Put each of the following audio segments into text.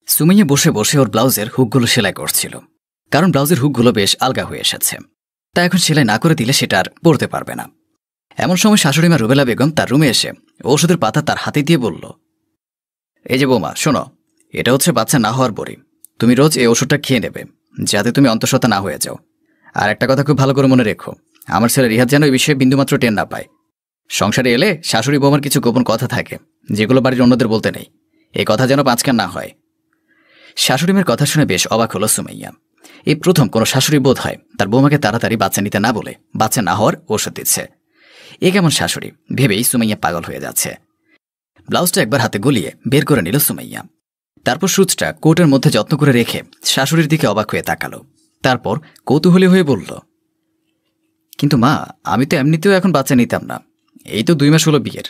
সুমাইয়া বসে বসে ওর ব্লাউজের হুকগুলো সেলাই করছিল, কারণ ব্লাউজের হুকগুলো বেশ আলগা হয়ে এসেছে। তাই এখন সেলাই না করে দিলে সেটা আর পরতে পারবে না। এমন সময় শাশুড়িমা রুবেলা বেগম তার রুমে এসে ওষুধের পাতা তার হাতে দিয়ে বলল, এই যে বৌমা, শোনো, এটা হচ্ছে বাচ্চা না হওয়ার বড়ি। তুমি রোজ এই ওষুধটা খেয়ে নেবে, যাতে তুমি অন্তঃসত্ত্বা না হয়ে যাও। আর একটা কথা খুব ভালো করে মনে রেখো, আমার ছেলে রিহাদ যেন এই বিষয়ে বিন্দুমাত্র টের না পায়। সংসারে এলে শাশুড়ি বৌমার কিছু গোপন কথা থাকে, যেগুলো বাড়ির অন্যদের বলতে নেই। এই কথা যেন পাঁচকান না হয়। শাশুড়িমের কথা শুনে বেশ অবাক হলো সুমাইয়া। এই প্রথম কোনো শাশুড়ি বোধ হয় তার বৌমাকে তাড়াতাড়ি বাচ্চা নিতে না বলে বাচ্চা না হওয়ার ওষুধ দিচ্ছে। এ কেমন শাশুড়ি ভেবেই সুমাইয়া পাগল হয়ে যাচ্ছে। ব্লাউজটা একবার হাতে গলিয়ে বের করে নিল সুমাইয়া। তারপর সুচটা কোটের মধ্যে যত্ন করে রেখে শাশুড়ির দিকে অবাক হয়ে তাকালো। তারপর কৌতূহলী হয়ে বলল, কিন্তু মা, আমি তো এমনিতেও এখন বাচ্চা নিতাম না। এই তো 2 মাস হলো বিয়ের,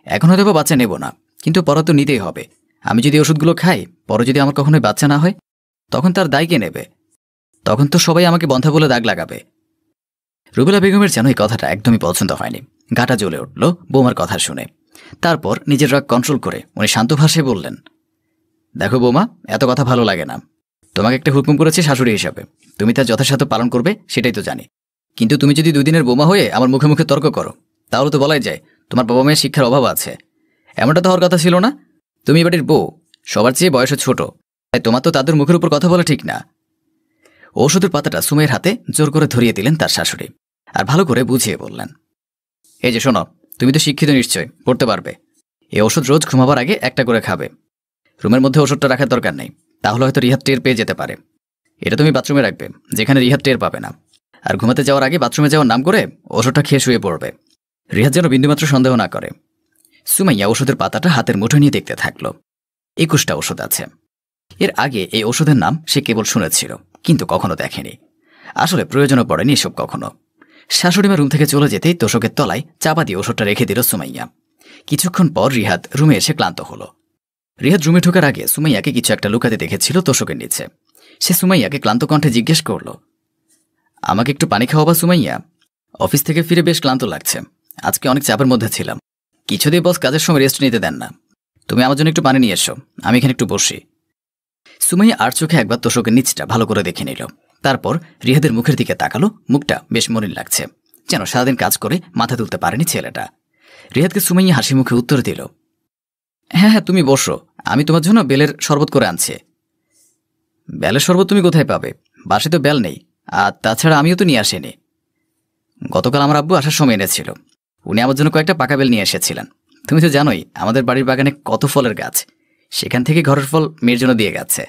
এখন হয়তো বাচ্চা নেব না, কিন্তু পরে তো নিতেই হবে। আমি যদি ওষুধগুলো খাই, পরে যদি আমার কখনোই বাচ্চা না হয়, তখন তার দায় কে নেবে? তখন তো সবাই আমাকে বন্ধা বলে দাগ লাগাবে। রুবেলা বেগমের যেন এই কথাটা একদমই পছন্দ হয়নি। গাটা জ্বলে উঠল বৌমার কথা শুনে। তারপর নিজের রাগ কন্ট্রোল করে উনি শান্ত ভাষায় বললেন, দেখো বৌমা, এত কথা ভালো লাগে না। তোমাকে একটা হুকুম করেছে শাশুড়ি হিসাবে, তুমি তার যথাসাধ্য পালন করবে, সেটাই তো জানি। কিন্তু তুমি যদি 2 দিনের বৌমা হয়ে আমার মুখে মুখে তর্ক করো, তাহলে তো বলাই যায় তোমার বাবা মায়ের শিক্ষার অভাব আছে। এমনটা তো হওয়ার কথা ছিল না। তুমি বাড়ির বউ, সবার চেয়ে বয়সে ছোট, তাই তোমার তো তাদের মুখের উপর কথা বলা ঠিক না। ঔষধের পাতাটা সুমাইয়ের হাতে জোর করে ধরিয়ে দিলেন তার শাশুড়ি, আর ভালো করে বুঝিয়ে বললেন, এই যে শোনো, তুমি তো শিক্ষিত নিশ্চয়, পড়তে পারবে। এই ওষুধ রোজ ঘুমাবার আগে একটা করে খাবে। রুমের মধ্যে ওষুধটা রাখার দরকার নেই, তাহলে হয়তো রিহাদ টের পেয়ে যেতে পারে। এটা তুমি বাথরুমে রাখবে, যেখানে রিহাদ টের পাবে না। আর ঘুমাতে যাওয়ার আগে বাথরুমে যাওয়ার নাম করে ওষুধটা খেয়ে শুয়ে পড়বে, রিহাদ যেন বিন্দুমাত্র সন্দেহ না করে। সুমাইয়া ওষুধের পাতাটা হাতের মুঠো নিয়ে দেখতে থাকলো। 21টা ওষুধ আছে। এর আগে এই ওষুধের নাম সে কেবল শুনেছিল, কিন্তু কখনো দেখেনি। আসলে প্রয়োজনও পড়েনি এসব কখনো। শাশুড়িমা রুম থেকে চলে যেতেই তোষকের তলায় চাপা দিয়ে ওষুধটা রেখে দিল সুমাইয়া। কিছুক্ষণ পর রিহাদ রুমে এসে ক্লান্ত হলো। রিহাদ রুমে ঢোকার আগে সুমাইয়াকে কিছু একটা লুকাতে দেখেছিল তোষকের নিচে। সে সুমাইয়াকে ক্লান্ত কণ্ঠে জিজ্ঞেস করল, আমাকে একটু পানি খাওয়াবা সুমাইয়া? অফিস থেকে ফিরে বেশ ক্লান্ত লাগছে, আজকে অনেক চাপের মধ্যে ছিলাম। কিছুতেই বস কাজের সময় রেস্ট নিতে দেন না। তুমি আমার জন্য একটু পানি নিয়ে এসো, আমি এখানে একটু বসি। সুমাইয়া আর চোখে একবার তোষকের নিচটা ভালো করে দেখে নিল। তারপর রিহাদের মুখের দিকে তাকালো। মুখটা বেশ মলিন লাগছে, যেন সারাদিন কাজ করে মাথা তুলতে পারেনি ছেলেটা। রিহাদকে সুমাইয়া হাসি মুখে উত্তর দিল, হ্যাঁ হ্যাঁ, তুমি বসো, আমি তোমার জন্য বেলের শরবত করে আনছি। বেলের শরবত তুমি কোথায় পাবে? বাসে তো বেল নেই, আর তাছাড়া আমিও তো নিয়ে আসিনি। গতকাল আমার আব্বু আসার সময় এনেছিল, উনি আমার জন্য কয়েকটা পাকা বেল নিয়ে এসেছিলেন। তুমি তো জানোই আমাদের বাড়ির বাগানে কত ফলের গাছ, সেখান থেকে ঘরের ফল মেয়ের জন্য দিয়ে গেছে।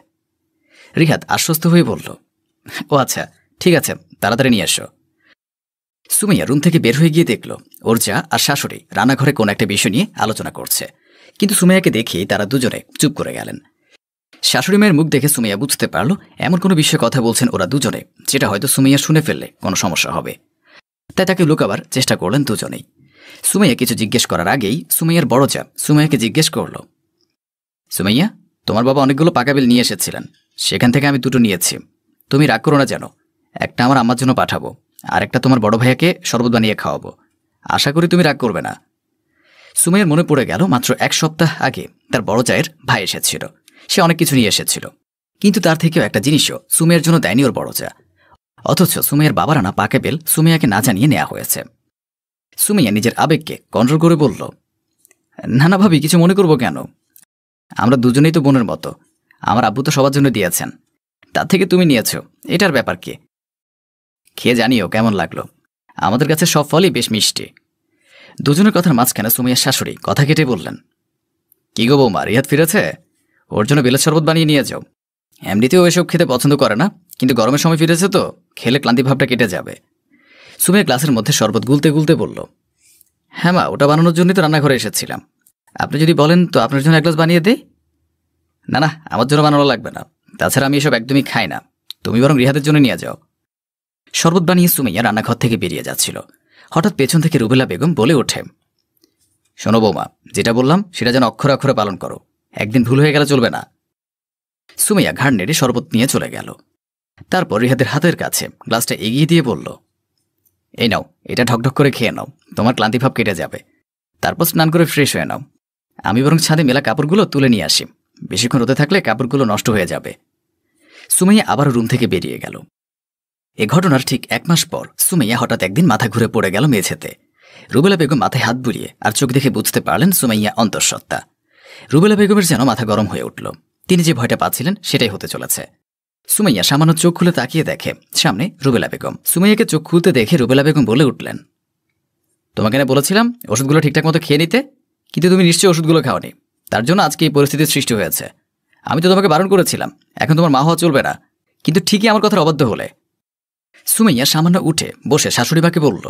রিহাদ আশ্বস্ত হয়ে বলল, ও আচ্ছা, ঠিক আছে, তাড়াতাড়ি নিয়ে এসো। সুমাইয়া রুম থেকে বের হয়ে গিয়ে দেখল ওর যা আর শাশুড়ি রান্নাঘরে কোন একটা বিষয় নিয়ে আলোচনা করছে, কিন্তু সুমাইয়াকে দেখেই তারা দুজনে চুপ করে গেলেন। শাশুড়ি মায়ের মুখ দেখে সুমাইয়া বুঝতে পারল এমন কোনো বিষয়ে কথা বলছেন ওরা দুজনে, যেটা হয়তো সুমাইয়া শুনে ফেললে কোনো সমস্যা হবে। তাই তাকে লুকাবার চেষ্টা করলেন দুজনেই। সুমাইয়া কিছু জিজ্ঞেস করার আগেই সুমাইয়ার বড় যা সুমাইয়াকে জিজ্ঞেস করল, সুমাইয়া, তোমার বাবা অনেকগুলো পাকা বেল নিয়ে এসেছিলেন, সেখান থেকে আমি 2টো নিয়েছি। তুমি রাগ করো না যেন। একটা আমার আম্মার জন্য পাঠাবো, আর একটা তোমার বড় ভাইয়াকে শরবত বানিয়ে খাওয়াবো। আশা করি তুমি রাগ করবে না। সুমাইয়ার মনে পড়ে গেল মাত্র 1 সপ্তাহ আগে তার বড় জায়ের ভাই এসেছিল। সে অনেক কিছু নিয়ে এসেছিল, কিন্তু তার থেকেও একটা জিনিসও সুমাইয়ার জন্য দেয়নি ওর বড় যা। অথচ সুমাইয়ার বাবার আনা পাকা বেল সুমাইয়াকে না জানিয়ে নেওয়া হয়েছে। সুমাইয়া নিজের আবেগকে কন্ট্রোল করে বলল, না না ভাবি, কিছু মনে করবো কেন? আমরা দুজনেই তো বোনের মতো। আমার আব্বু তো সবার জন্য দিয়েছেন, তার থেকে তুমি নিয়েছ, এটার ব্যাপার কি? খেয়ে জানিও কেমন লাগলো। আমাদের কাছে সব ফলই বেশ মিষ্টি। দুজনের কথার মাঝখানে সুমাইয়ার শাশুড়ি কথা কেটে বললেন, কি গো বৌমা, রিহাদ ফিরেছে? ওর জন্য বেলের শরবত বানিয়ে নিয়ে যাও। এমনিতেও এসব খেতে পছন্দ করে না, কিন্তু গরমের সময় ফিরেছে তো, খেলে ক্লান্তি ভাবটা কেটে যাবে। সুমাইয়া গ্লাসের মধ্যে শরবত গুলতে গুলতে বলল, হ্যাঁ মা, ওটা বানানোর জন্যই তো রান্নাঘরে এসেছিলাম। আপনি যদি বলেন তো আপনার জন্য 1 গ্লাস বানিয়ে দেই। না না, আমার জন্য বানানো লাগবে না, তাছাড়া আমি এসব একদমই খাই না। তুমি বরং রিহাদের জন্য নিয়ে যাও। শরবত বানিয়ে সুমাইয়া রান্নাঘর থেকে বেরিয়ে যাচ্ছিল। হঠাৎ পেছন থেকে রুবেলা বেগম বলে ওঠে, শোনো বৌমা, যেটা বললাম সেটা যেন অক্ষরে অক্ষরে পালন করো, একদিন ভুল হয়ে গেলে চলবে না। সুমাইয়া ঘাড় নেড়ে শরবত নিয়ে চলে গেল। তারপর রিহাদের হাতের কাছে গ্লাসটা এগিয়ে দিয়ে বলল, এই নাও, এটা ঢকঢক করে খেয়ে নাও, তোমার ক্লান্তিভাব কেটে যাবে। তারপর স্নান করে ফ্রেশ হয়ে নাও। আমি বরং ছাদে মেলা কাপড়গুলো তুলে নিয়ে আসি, বেশিক্ষণ রোদে থাকলে কাপড়গুলো নষ্ট হয়ে যাবে। সুমাইয়া আবারও রুম থেকে বেরিয়ে গেল। এ ঘটনার ঠিক 1 মাস পর সুমাইয়া হঠাৎ একদিন মাথা ঘুরে পড়ে গেল মেঝেতে। রুবেলা বেগম মাথায় হাত বুলিয়ে আর চোখ দেখে বুঝতে পারলেন সুমাইয়া অন্তঃসত্ত্বা। রুবেলা বেগমের যেন মাথা গরম হয়ে উঠল। তিনি যে ভয়টা পাচ্ছিলেন সেটাই হতে চলেছে। সুমাইয়া সামান্য চোখ খুলে তাকিয়ে দেখে সামনে রুবেলা বেগম। সুমাইয়াকে চোখ খুলতে দেখে রুবেলা বেগম বলে উঠলেন, তোমাকে না বলেছিলাম ওষুধগুলো ঠিকঠাক মতো খেয়ে নিতে, কিন্তু তুমি নিশ্চয়ই ওষুধগুলো খাওনি, তার জন্য আজকে এই পরিস্থিতির সৃষ্টি হয়েছে। আমি তো তোমাকে বারণ করেছিলাম, এখন তোমার মা হওয়া চলবে না, কিন্তু ঠিকই আমার কথার অবাধ্য হলে। সুমাইয়া সামান্য উঠে বসে শাশুড়িমাকে বলল,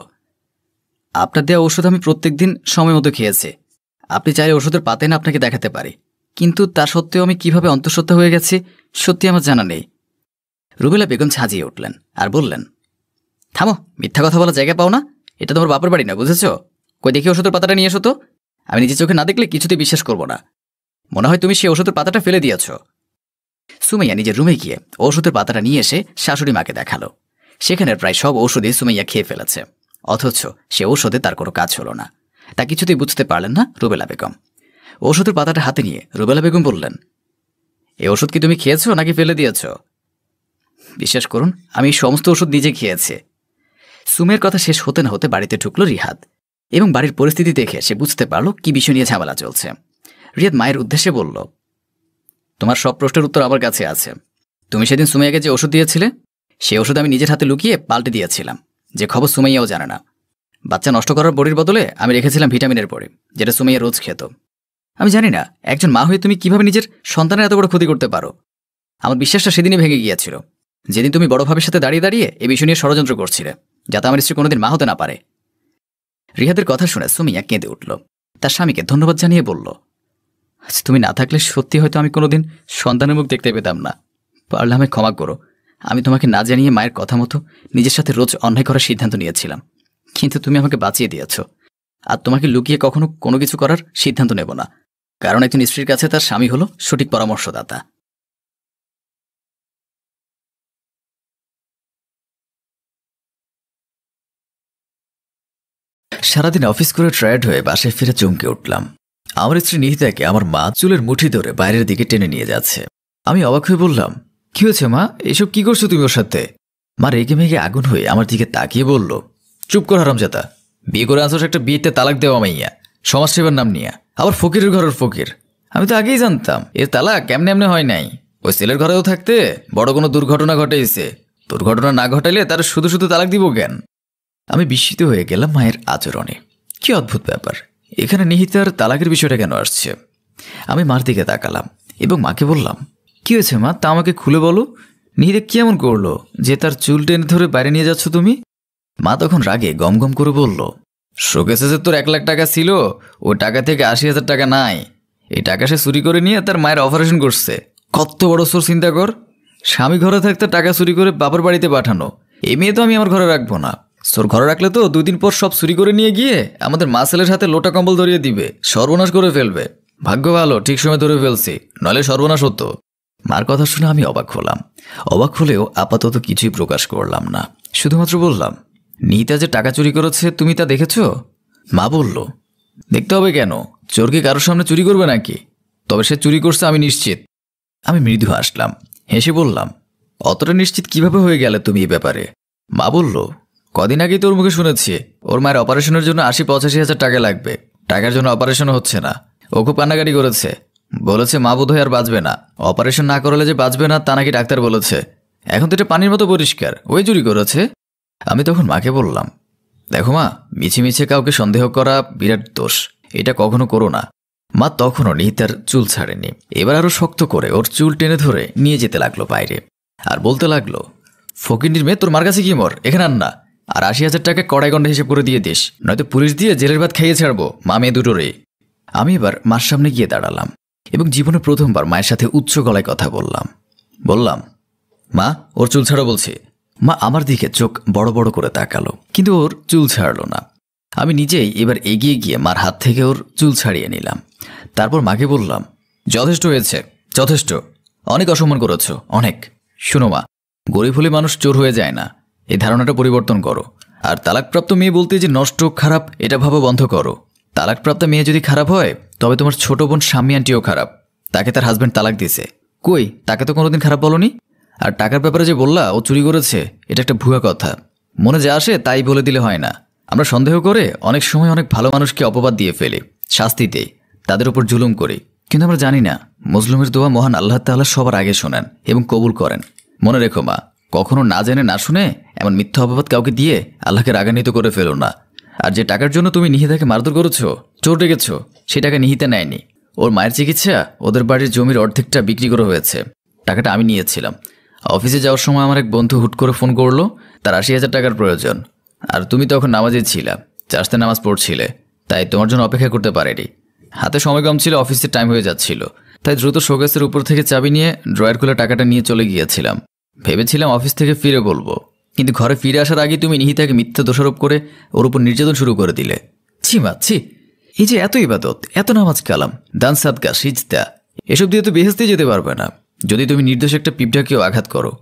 আপনার দেওয়া ওষুধ আমি প্রত্যেকদিন সময় মতো খেয়েছি। আপনি চাইলে ওষুধের পাতে না আপনাকে দেখাতে পারি, কিন্তু তা সত্ত্বেও আমি কিভাবে অন্তঃসত্ত্বা হয়ে গেছি সত্যি আমার জানা নেই। রুবেলা বেগম ঝাঁঝিয়ে উঠলেন আর বললেন, থামো, মিথ্যা কথা বলা জায়গা পাও না? এটা তোমার বাপের বাড়ি না, বুঝেছ? কই দেখি ওষুধের পাতাটা নিয়ে এসো তো। আমি নিজের চোখে না দেখলে কিছুতেই বিশ্বাস করব না। মনে হয় তুমি সেই ওষুধের পাতাটা ফেলে দিয়েছ। সুমাইয়া নিজের রুমে গিয়ে ওষুধের পাতাটা নিয়ে এসে শাশুড়ি মাকে দেখালো। সেখানের প্রায় সব ঔষধই সুমাইয়া খেয়ে ফেলেছে, অথচ সে ঔষধে তার কোনো কাজ হলো না। তা কিছুতেই বুঝতে পারলেন না রুবেলা বেগম। ওষুধের পাতাটা হাতে নিয়ে রুবেলা বেগম বললেন, এই ওষুধ কি তুমি খেয়েছো নাকি ফেলে দিয়েছ? বিশ্বাস করুন, আমি সমস্ত ওষুধ নিজে খেয়েছি। সুমের কথা শেষ হতে না হতে বাড়িতে ঢুকলো রিহাদ, এবং বাড়ির পরিস্থিতি দেখে সে বুঝতে পারল কি বিষয় নিয়ে ঝামেলা চলছে। রিহাদ মায়ের উদ্দেশ্যে বলল, তোমার সব প্রশ্নের উত্তর আমার কাছে আছে। তুমি সেদিন সুমাইয়াকে যে ওষুধ দিয়েছিলে, সেই ওষুধ আমি নিজের হাতে লুকিয়ে পাল্টে দিয়েছিলাম, যে খবর সুমাইয়াও জানে না। বাচ্চা নষ্ট করার বড়ির বদলে আমি রেখেছিলাম ভিটামিনের বড়ি, যেটা সুমাইয়া রোজ খেত। আমি জানি না একজন মা হয়ে তুমি কিভাবে নিজের সন্তানের এত বড় ক্ষতি করতে পারো। আমার বিশ্বাসটা সেদিনই ভেঙে গিয়েছিল, যেদিন তুমি বড় ভাবের সাথে দাঁড়িয়ে দাঁড়িয়ে এ বিষয় নিয়ে ষড়যন্ত্র করছিলে, যাতে আমার স্ত্রী কোনোদিন মা হতে না পারে। রিহাদের কথা শুনে সুমাইয়া কেঁদে উঠল। তার স্বামীকে ধন্যবাদ জানিয়ে বলল, আজ তুমি না থাকলে সত্যি হয়তো আমি কোনোদিন সন্তানের মুখ দেখতে পেতাম না। পারলে আমায় ক্ষমা করো। আমি তোমাকে না জানিয়ে মায়ের কথা মতো নিজের সাথে রোজ অন্যায় করার সিদ্ধান্ত নিয়েছিলাম, কিন্তু তুমি আমাকে বাঁচিয়ে দিয়েছ। আর তোমাকে লুকিয়ে কখনো কোনো কিছু করার সিদ্ধান্ত নেব না, কারণ একজন স্ত্রীর কাছে তার স্বামী হলো সঠিক পরামর্শদাতা। সারাদিন অফিস করে টায়ার্ড হয়ে বাসায় ফিরে চমকে উঠলাম। আমার স্ত্রী নিহিতাকে আমার মা চুলের মুঠি ধরে বাইরের দিকে টেনে নিয়ে যাচ্ছে। আমি অবাক হয়ে বললাম, কি হয়েছে মা, এসব কি করছো তুমি ওর সাথে? মা রেগে মেগে আগুন হয়ে আমার দিকে তাকিয়ে বলল, চুপ কর হারামজাদা, বিয়ে করে আসছ একটা বিয়েতে তালাক দেওয়া মাইয়া, সমাজসেবার নাম নিয়া, আবার ফকিরের ঘরের ফকির। আমি তো আগেই জানতাম এর তালাক কেমনে এমনি হয় নাই। ওই ছেলের ঘরেও থাকতে বড় কোনো দুর্ঘটনা ঘটেছে। দুর্ঘটনা না ঘটাইলে তার শুধু শুধু তালাক দিব কেন? আমি বিস্মিত হয়ে গেলাম মায়ের আচরণে। কি অদ্ভুত ব্যাপার, এখানে নিহিতার তালাকের বিষয়টা কেন আসছে? আমি মার দিকে তাকালাম এবং মাকে বললাম, কি হয়েছে মা, তা আমাকে খুলে বলো। নিহিতা কি এমন করলো যে তার চুল টেনে ধরে বাইরে নিয়ে যাচ্ছ তুমি? মা তখন রাগে গম গম করে বলল, শোকেসে যে তোর 1 লাখ টাকা ছিল, ওই টাকা থেকে 80,000 টাকা নাই। এই টাকা সে চুরি করে নিয়ে তার মায়ের অপারেশন করছে। কত বড় চোর চিন্তা কর। স্বামী ঘরে থাকতে টাকা চুরি করে বাবার বাড়িতে পাঠানো। এই মেয়ে তো আমি আমার ঘরে রাখবো না। চোর ঘরে রাখলে তো 2 দিন পর সব চুরি করে নিয়ে গিয়ে আমাদের মা ছেলের হাতে লোটা কম্বল ধরিয়ে দিবে, সর্বনাশ করে ফেলবে। ভাগ্য ভালো ঠিক সময় ধরে ফেলছি, নইলে সর্বনাশ হতো। মার কথা শুনে আমি অবাক হলাম। অবাক হলেও আপাতত কিছুই প্রকাশ করলাম না, শুধুমাত্র বললাম, নিহিতা যে টাকা চুরি করেছে তুমি তা দেখেছ? মা বলল, দেখতে হবে কেন, চোর কি কারোর সামনে চুরি করবে নাকি? তবে সে চুরি করছে আমি নিশ্চিত। আমি মৃদু হাসলাম, হেসে বললাম, অতটা নিশ্চিত কিভাবে হয়ে গেলে তুমি এই ব্যাপারে? মা বলল, কদিন আগেই তোর মুখে শুনেছি ওর মায়ের অপারেশনের জন্য 80-85,000 টাকা লাগবে। টাকার জন্য অপারেশনও হচ্ছে না। ও খুব কান্নাকাটি করেছে, বলেছে মা বোধহয় আর বাঁচবে না। অপারেশন না করলে যে বাঁচবে না তা নাকি ডাক্তার বলেছে। এখন তো এটা পানির মতো পরিষ্কার, ওই চুরি করেছে। আমি তখন মাকে বললাম, দেখো মা, মিছে মিছে কাউকে সন্দেহ করা বিরাট দোষ, এটা কখনো করো না। মা তখনও নিহিতার চুল ছাড়েনি। এবার আরো শক্ত করে ওর চুল টেনে ধরে নিয়ে যেতে লাগলো বাইরে, আর বলতে লাগলো, ফকিন্নির মেয়ে, তোর মার কাছে কি মর, এখানে আন না। আর 80,000 টাকা কড়াই গন্ডা হিসেব করে দিয়ে দিস, নয়তো পুলিশ দিয়ে জেলের ভাত খাইয়ে ছাড়বো মা মেয়ে দুটোরে। আমি এবার মার সামনে গিয়ে দাঁড়ালাম এবং জীবনে প্রথমবার মায়ের সাথে উচ্চ গলায় কথা বললাম, মা, ওর চুল ছাড়ো বলছি। মা আমার দিকে চোখ বড় বড় করে তাকালো, কিন্তু ওর চুল ছাড়লো না। আমি নিজেই এবার এগিয়ে গিয়ে মার হাত থেকে ওর চুল ছাড়িয়ে নিলাম। তারপর মাকে বললাম, যথেষ্ট হয়েছে, যথেষ্ট, অনেক অসম্মান করেছ, অনেক। শুনো মা, গরিব হলে মানুষ চোর হয়ে যায় না, এই ধারণাটা পরিবর্তন করো। আর তালাকপ্রাপ্ত মেয়ে বলতে যে নষ্ট খারাপ এটা ভাবা বন্ধ করো। তালাকপ্রাপ্ত মেয়ে যদি খারাপ হয় তবে তোমার ছোট বোন স্বামী আন্টিও খারাপ। তাকে তার হাজব্যান্ড তালাক দিয়েছে। কই, তাকে তো কোনোদিন খারাপ বলনি। আর টাকার ব্যাপারে যে বললা ও চুরি করেছে, এটা একটা ভুয়া কথা। মনে যা আসে তাই বলে দিলে হয় না। আমরা সন্দেহ করে অনেক সময় অনেক ভালো মানুষকে অপবাদ দিয়ে ফেলি, শাস্তি দেই, তাদের উপর জুলুম করি। কিন্তু আমরা জানি না মুসলিমের দোয়া মহান আল্লাহ তাআলা সবার আগে শোনেন এবং কবুল করেন। মনে রেখো মা, কখনো না জেনে না শুনে এমন মিথ্যা অপবাদ কাউকে দিয়ে আল্লাহকে রাগান্বিত করে ফেলো না। আর যে টাকার জন্য তুমি নিহিতাকে মারধর করেছ, চোর ডেকেছ, সে টাকা নিহিতা নেয়নি। ওর মায়ের চিকিৎসা ওদের বাড়ির জমির অর্ধেকটা বিক্রি করা হয়েছে। টাকাটা আমি নিয়েছিলাম। অফিসে যাওয়ার সময় আমার এক বন্ধু হুট করে ফোন করলো, তার ৮০,০০০ টাকার প্রয়োজন। আর তুমি তখন নামাজে ছিলা, চাষতে নামাজ পড়ছিলে, তাই তোমার জন্য অপেক্ষা করতে পারেনি। হাতে সময় কম ছিল, অফিসের টাইম হয়ে যাচ্ছিল, তাই দ্রুত শোকেসের উপর থেকে চাবি নিয়ে ড্রয়ার খুলে টাকাটা নিয়ে চলে গিয়েছিলাম। ভেবেছিলাম অফিস থেকে ফিরে বলবো, কিন্তু ঘরে ফিরে আসার আগে তুমি নিহিতাকে মিথ্যা দোষারোপ করে ওর উপর নির্যাতন শুরু করে দিলে। ছি মা, ছি। এই যে এত ইবাদত, এত নামাজ কালাম, দান সাদকা, সিজদা, এসব দিয়ে তো বেহেশতে যেতে পারবে না যদি তুমি নির্দোষ একটা পিঁপড়াকেও আঘাত করো।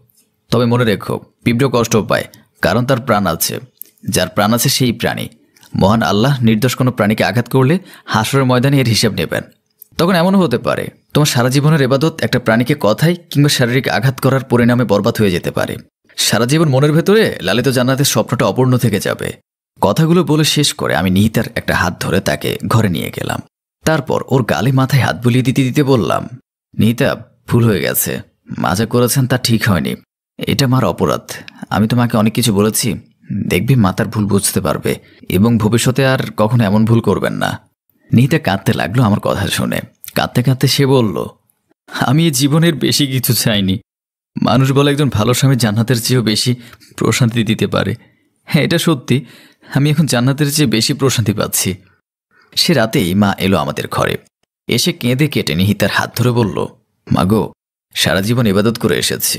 তবে মনে রেখো, পিঁপড়া কষ্ট পায় কারণ তার প্রাণ আছে। যার প্রাণ আছে সেই প্রাণী। মহান আল্লাহ নির্দোষ কোনো প্রাণীকে আঘাত করলে হাসরের ময়দানে এর হিসাব নেবেন। তখন এমনও হতে পারে তোমার সারা জীবনের ইবাদত একটা প্রাণীকে কথায় কিংবা শারীরিক আঘাত করার পরিণামে বরবাদ হয়ে যেতে পারে। সারা জীবন মনের ভেতরে লালিত জান্নাতের স্বপ্নটা অপূর্ণ থেকে যাবে। কথাগুলো বলে শেষ করে আমি নিহিতার একটা হাত ধরে তাকে ঘরে নিয়ে গেলাম। তারপর ওর গালে মাথায় হাত বুলিয়ে দিতে দিতে বললাম, নিহিতা, ভুল হয়ে গেছে। মা যা করেছেন তা ঠিক হয়নি, এটা মার অপরাধ। আমি তোমাকে অনেক কিছু বলেছি, দেখবি মা তার ভুল বুঝতে পারবে এবং ভবিষ্যতে আর কখনো এমন ভুল করবেন না। নিহিতা কাঁদতে লাগলো আমার কথা শুনে। কাঁদতে কাঁদতে সে বলল, আমি এই জীবনের বেশি কিছু চাইনি। মানুষ বলে একজন ভালো স্বামী জান্নাতের চেয়েও বেশি প্রশান্তি দিতে পারে। হ্যাঁ, এটা সত্যি, আমি এখন জান্নাতের চেয়ে বেশি প্রশান্তি পাচ্ছি। সে রাতেই মা এলো আমাদের ঘরে। এসে কেঁদে কেটে নিহিতার হাত ধরে বলল, মাগো, সারা জীবন ইবাদত করে এসেছি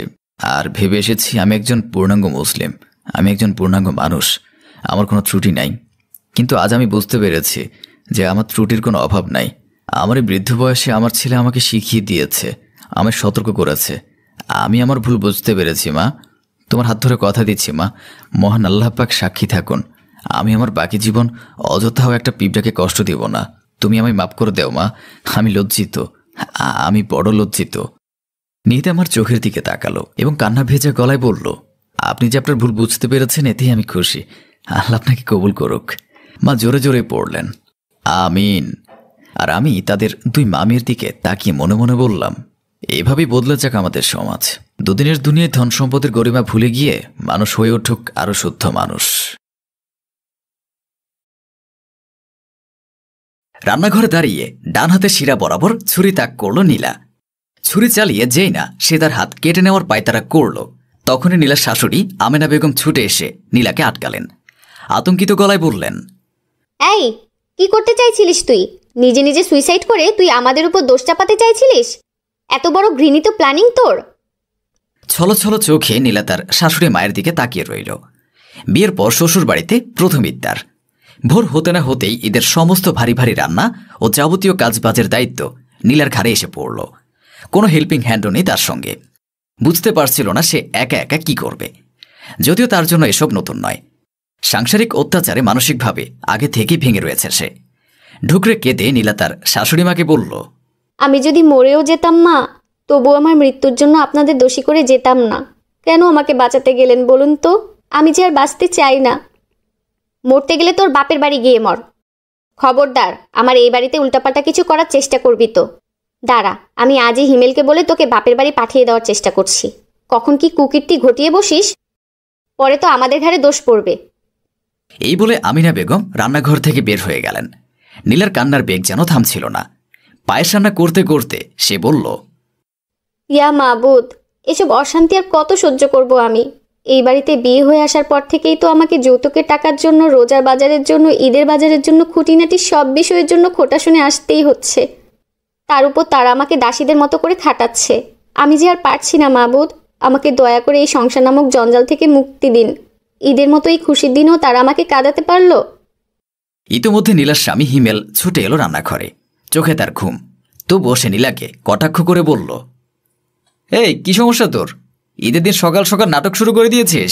আর ভেবে এসেছি আমি একজন পূর্ণাঙ্গ মুসলিম, আমি একজন পূর্ণাঙ্গ মানুষ, আমার কোনো ত্রুটি নাই। কিন্তু আজ আমি বুঝতে পেরেছি যে আমার ত্রুটির কোনো অভাব নাই। আমার এই বৃদ্ধ বয়সে আমার ছেলে আমাকে শিখিয়ে দিয়েছে, আমায় সতর্ক করেছে। আমি আমার ভুল বুঝতে পেরেছি মা। তোমার হাত ধরে কথা দিচ্ছি মা, মহান আল্লাহ পাক সাক্ষী থাকুন, আমি আমার বাকি জীবন অযথাও একটা পিঁপড়াকে কষ্ট দেব না। তুমি আমায় মাফ করে দেও মা, আমি লজ্জিত, আমি বড় লজ্জিত। নিহিতা আমার চোখের দিকে তাকালো এবং কান্না ভেজা গলায় বলল, আপনি যে আপনার ভুল বুঝতে পেরেছেন এতেই আমি খুশি। আল্লাহ আপনাকে কবুল করুক। মা জোরে জোরে পড়লেন, আমিন। আর আমি তাদের দুই মামির দিকে তাকিয়ে মনে মনে বললাম, এভাবেই বদলে যাক আমাদের সমাজ। দুদিনের দুনিয়ায় ধন সম্পদের গরিমা ভুলে গিয়ে মানুষ হয়ে উঠুক আরো শুদ্ধ মানুষ। রান্নাঘরে দাঁড়িয়ে ডান হাতে শিরা বরাবর ছুরি তাক করল নীলা। ছুরি চালিয়ে যেই না সে তার হাত কেটে নেওয়ার পায়তারা করল, তখনই নীলার শাশুড়ি আমেনা বেগম ছুটে এসে নীলাকে আটকালেন। আতঙ্কিত গলায় বললেন, এই, কি করতে চাইছিলিস তুই? নিজে নিজে সুইসাইড করে তুই আমাদের উপর দোষ চাপাতে চাইছিলিস? এত বড় ঘৃণিত প্ল্যানিং তোর? ছলো ছলো চোখে নীলা তার শাশুড়ি মায়ের দিকে তাকিয়ে রইল। বিয়ের পর শ্বশুর বাড়িতে প্রথম ঈদদার। ভোর হতে না হতেই ঈদের সমস্ত ভারী ভারী রান্না ও যাবতীয় কাজবাজের দায়িত্ব নীলার ঘাড়ে এসে পড়ল। কোনো হেল্পিং হ্যান্ডও নেই তার সঙ্গে। বুঝতে পারছিল না সে একা একা কি করবে। যদিও তার জন্য এসব নতুন নয়। সাংসারিক অত্যাচারে মানসিকভাবে আগে থেকেই ভেঙে রয়েছে সে। ঢুকরে কেঁদে নীলা তার শাশুড়িমাকে বলল, আমি যদি মরেও যেতাম মা, তবু আমার মৃত্যুর জন্য আপনাদের দোষী করে যেতাম না। কেন আমাকে বাঁচাতে গেলেন বলুন তো? আমি যে আর বাঁচতে চাই না। মরতে গেলে তোর বাপের বাড়ি গিয়ে মর। খবরদার আমার এই বাড়িতে উল্টাপাল্টা কিছু করার চেষ্টা করবি তো। দাঁড়া, আমি আজই হিমেলকে বলে তোকে বাপের বাড়ি পাঠিয়ে দেওয়ার চেষ্টা করছি। কখন কি কুকীর্তি ঘটিয়ে বসিস, পরে তো আমাদের ঘাড়ে দোষ পড়বে। এই বলে আমিনা বেগম রান্নাঘর থেকে বের হয়ে গেলেন। নীলার কান্নার বেগ যেন থামছিল না। পায়েস রান্না করতে করতে সে বলল, ইয়া মাবুদ, এসব অশান্তি আর কত সহ্য করব আমি? এই বাড়িতে বিয়ে হয়ে আসার পর থেকেই তো আমাকে যৌতুকের টাকার জন্য, রোজার বাজারের জন্য, ঈদের বাজারের জন্য, খুঁটিনাটি সব বিষয়ের জন্য খোটা শুনে আসতেই হচ্ছে। তার উপর তারা আমাকে দাসীদের মতো করে খাটাচ্ছে। আমি যে আর পারছি না মাবুদ, আমাকে দয়া করে এই সংসার নামক জঞ্জাল থেকে মুক্তি দিন। ঈদের মতো এই খুশির দিনও তারা আমাকে কাঁদাতে পারল। ইতিমধ্যে নীলার স্বামী হিমেল ছুটে এলো রান্নাঘরে। চোখে তার ঘুম, তবুও সে নীলাকে কটাক্ষ করে বলল, এই কি সমস্যা তোর? ঈদের দিন সকাল সকাল নাটক শুরু করে দিয়েছিস।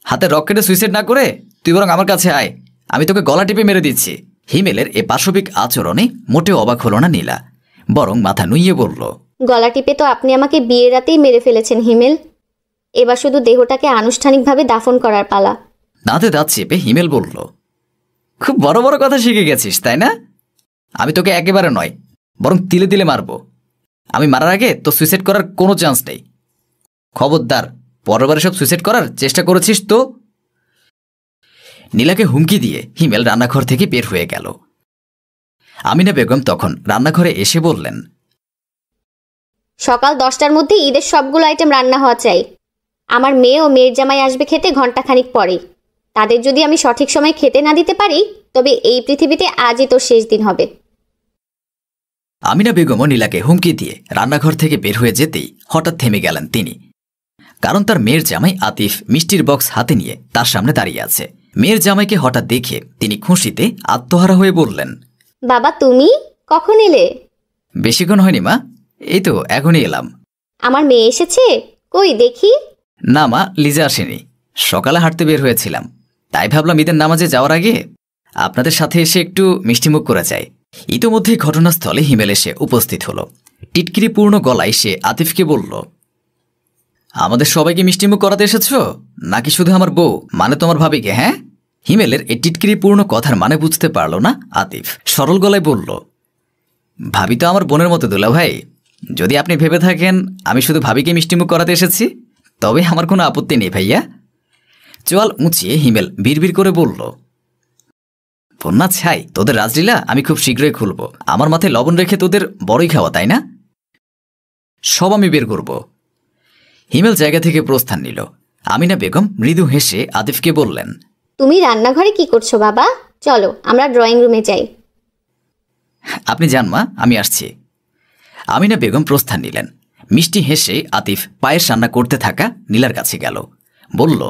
হাতে রকেটে সুইসাইড না করে তুই বরং আমার কাছে আয়, আমি তোকে গলা টিপে মেরে দিচ্ছি। হিমেলের এ পাশবিক আচরণে মোটেও অবাক হল না নীলা। বরং মাথা নুইয়ে বলল, গলা টিপে তো আপনি আমাকে বিয়ের রাতেই মেরে ফেলেছেন হিমেল। এবার শুধু দেহটাকে আনুষ্ঠানিকভাবে দাফন করার পালা। দাঁতে দাঁত চেপে হিমেল বলল, খুব বড় বড় কথা শিখে গেছিস তাই না? আমি তোকে একেবারে নয়, বরং তিলে তিলে মারব। আমি মারার আগে তো সুইসাইড করার কোনো চান্স নেই। খবরদার, পরেরবারে সব সুইসাইড করার চেষ্টা করেছিস তো। নীলাকে হুমকি দিয়ে হিমেল রান্নাঘর থেকে বের হয়ে গেল। আমিনা বেগম তখন রান্নাঘরে এসে বললেন, সকাল 10টার মধ্যে ঈদের সবগুলো আইটেম রান্না হওয়া চাই। আমার মেয়ে ও মেয়ের জামাই আসবে খেতে ঘণ্টাখানিক পরে। তাদের যদি আমি সঠিক সময় খেতে না দিতে পারি, তবে এই পৃথিবীতে আজই তোর শেষ দিন হবে। আমিনা বেগমও নীলাকে হুমকি দিয়ে রান্নাঘর থেকে বের হয়ে যেতেই হঠাৎ থেমে গেলেন তিনি। কারণ তার মেয়ের জামাই আতিফ মিষ্টির বক্স হাতে নিয়ে তার সামনে দাঁড়িয়ে আছে। মেয়ের জামাইকে হঠাৎ দেখে তিনি খুশিতে আত্মহারা হয়ে বললেন, বাবা তুমি কখন এলে? বেশিক্ষণ হয়নি মা, এই তো এখনই এলাম। আমার মেয়ে এসেছে? কই দেখি। না মা, লিজা আসেনি। সকালে হাঁটতে বের হয়েছিলাম, তাই ভাবলাম ঈদের নামাজে যাওয়ার আগে আপনাদের সাথে এসে একটু মিষ্টিমুখ করে যায়। ইতোমধ্যেই ঘটনাস্থলে হিমেল এসে উপস্থিত হল। টিটকিরিপূর্ণ গলায় সে আতিফকে বলল, আমাদের সবাইকে মিষ্টিমুখ করাতে এসেছ নাকি শুধু আমার বউ মানে তোমার ভাবিকে? হ্যাঁ? হিমেলের এই টিটকিরিপূর্ণ কথার মানে বুঝতে পারল না আতিফ। সরল গলায় বলল, ভাবি তো আমার বোনের মতো দুলা ভাই। যদি আপনি ভেবে থাকেন আমি শুধু ভাবিকে মিষ্টিমুখ করাতে এসেছি, তবে আমার কোনো আপত্তি নেই ভাইয়া। চোয়াল উঁচিয়ে হিমেল বিড়বিড় করে বলল, বন্যা ছাই, তোদের রাজলীলা আমি খুব শীঘ্রই খুলব। আমার মাথায় লবণ রেখে তোদের বড়ই খাওয়া, তাই না? সব আমি বের করব। হিমেল জায়গা থেকে প্রস্থান নিল। আমিনা বেগম মৃদু হেসে আতিফকে বললেন, তুমি রান্নাঘরে কি করছো বাবা? চলো আমরা ড্রয়িং রুমে যাই। আপনি যান মা, আমি আসছি। আমিনা বেগম প্রস্থান নিলেন। মিষ্টি হেসে আতিফ পায়েস রান্না করতে থাকা নীলার কাছে গেল। বলল,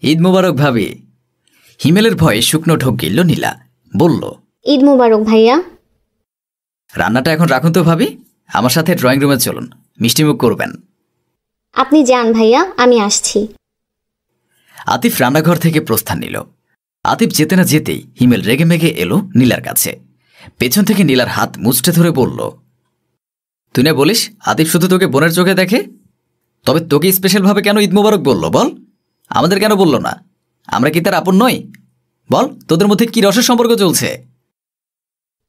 ঈদ মোবারক ভাবি। হিমেলের ভয়ে শুকনো ঢোক গিলল নীলা। বলল, ঈদ মোবারক ভাইয়া। রান্নাটা এখন রাখুন তো ভাবি, আমার সাথে ড্রয়িং রুমে চলুন, মিষ্টিমুখ করবেন। আপনি যান ভাইয়া, আমি আসছি। আতিফ রান্নাঘর থেকে প্রস্থান নিল। আতিফ যেতে না যেতেই হিমেল রেগে মেগে এলো নীলার কাছে। পেছন থেকে নীলার হাত মুচড়ে ধরে বলল, তুই না বলিস আতিফ শুধু তোকে বোনের চোখে দেখে? তবে তোকে স্পেশালভাবে কেন ঈদ মোবারক বলল বল? আমাদের কেন বলল না? আমরা কি তার আপন নই? বল, তোদের মধ্যে কি রসের সম্পর্ক চলছে?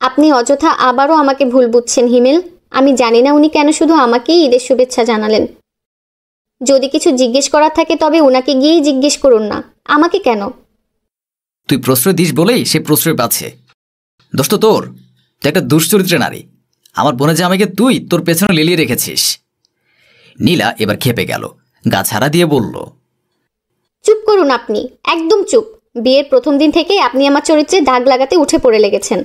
আপনি অযথা আবারও আমাকে ভুল বুঝছেন হিমেল। আমি জানি না উনি কেন শুধু আমাকেই ঈদের শুভেচ্ছা জানালেন। যদি কিছু জিজ্ঞেস করার থাকে তবে ওনাকে গিয়েই জিজ্ঞেস করুন না, আমাকে কেন। তুই প্রশ্রয় দিস বলেই সে প্রশ্রয় পাচ্ছে। দোষ তো তোর, তুই একটা দুশ্চরিত্রে নারী। আমার বোনে যে আমাকে তুই তোর পেছনে লেলিয়ে রেখেছিস। নীলা এবার খেপে গেল, গা ছাড়া দিয়ে বলল, চুপ করুন আপনি, একদম চুপ। বিয়ের প্রথম দিন থেকেই আপনি আমার চরিত্রে দাগ লাগাতে উঠে পড়ে লেগেছেন।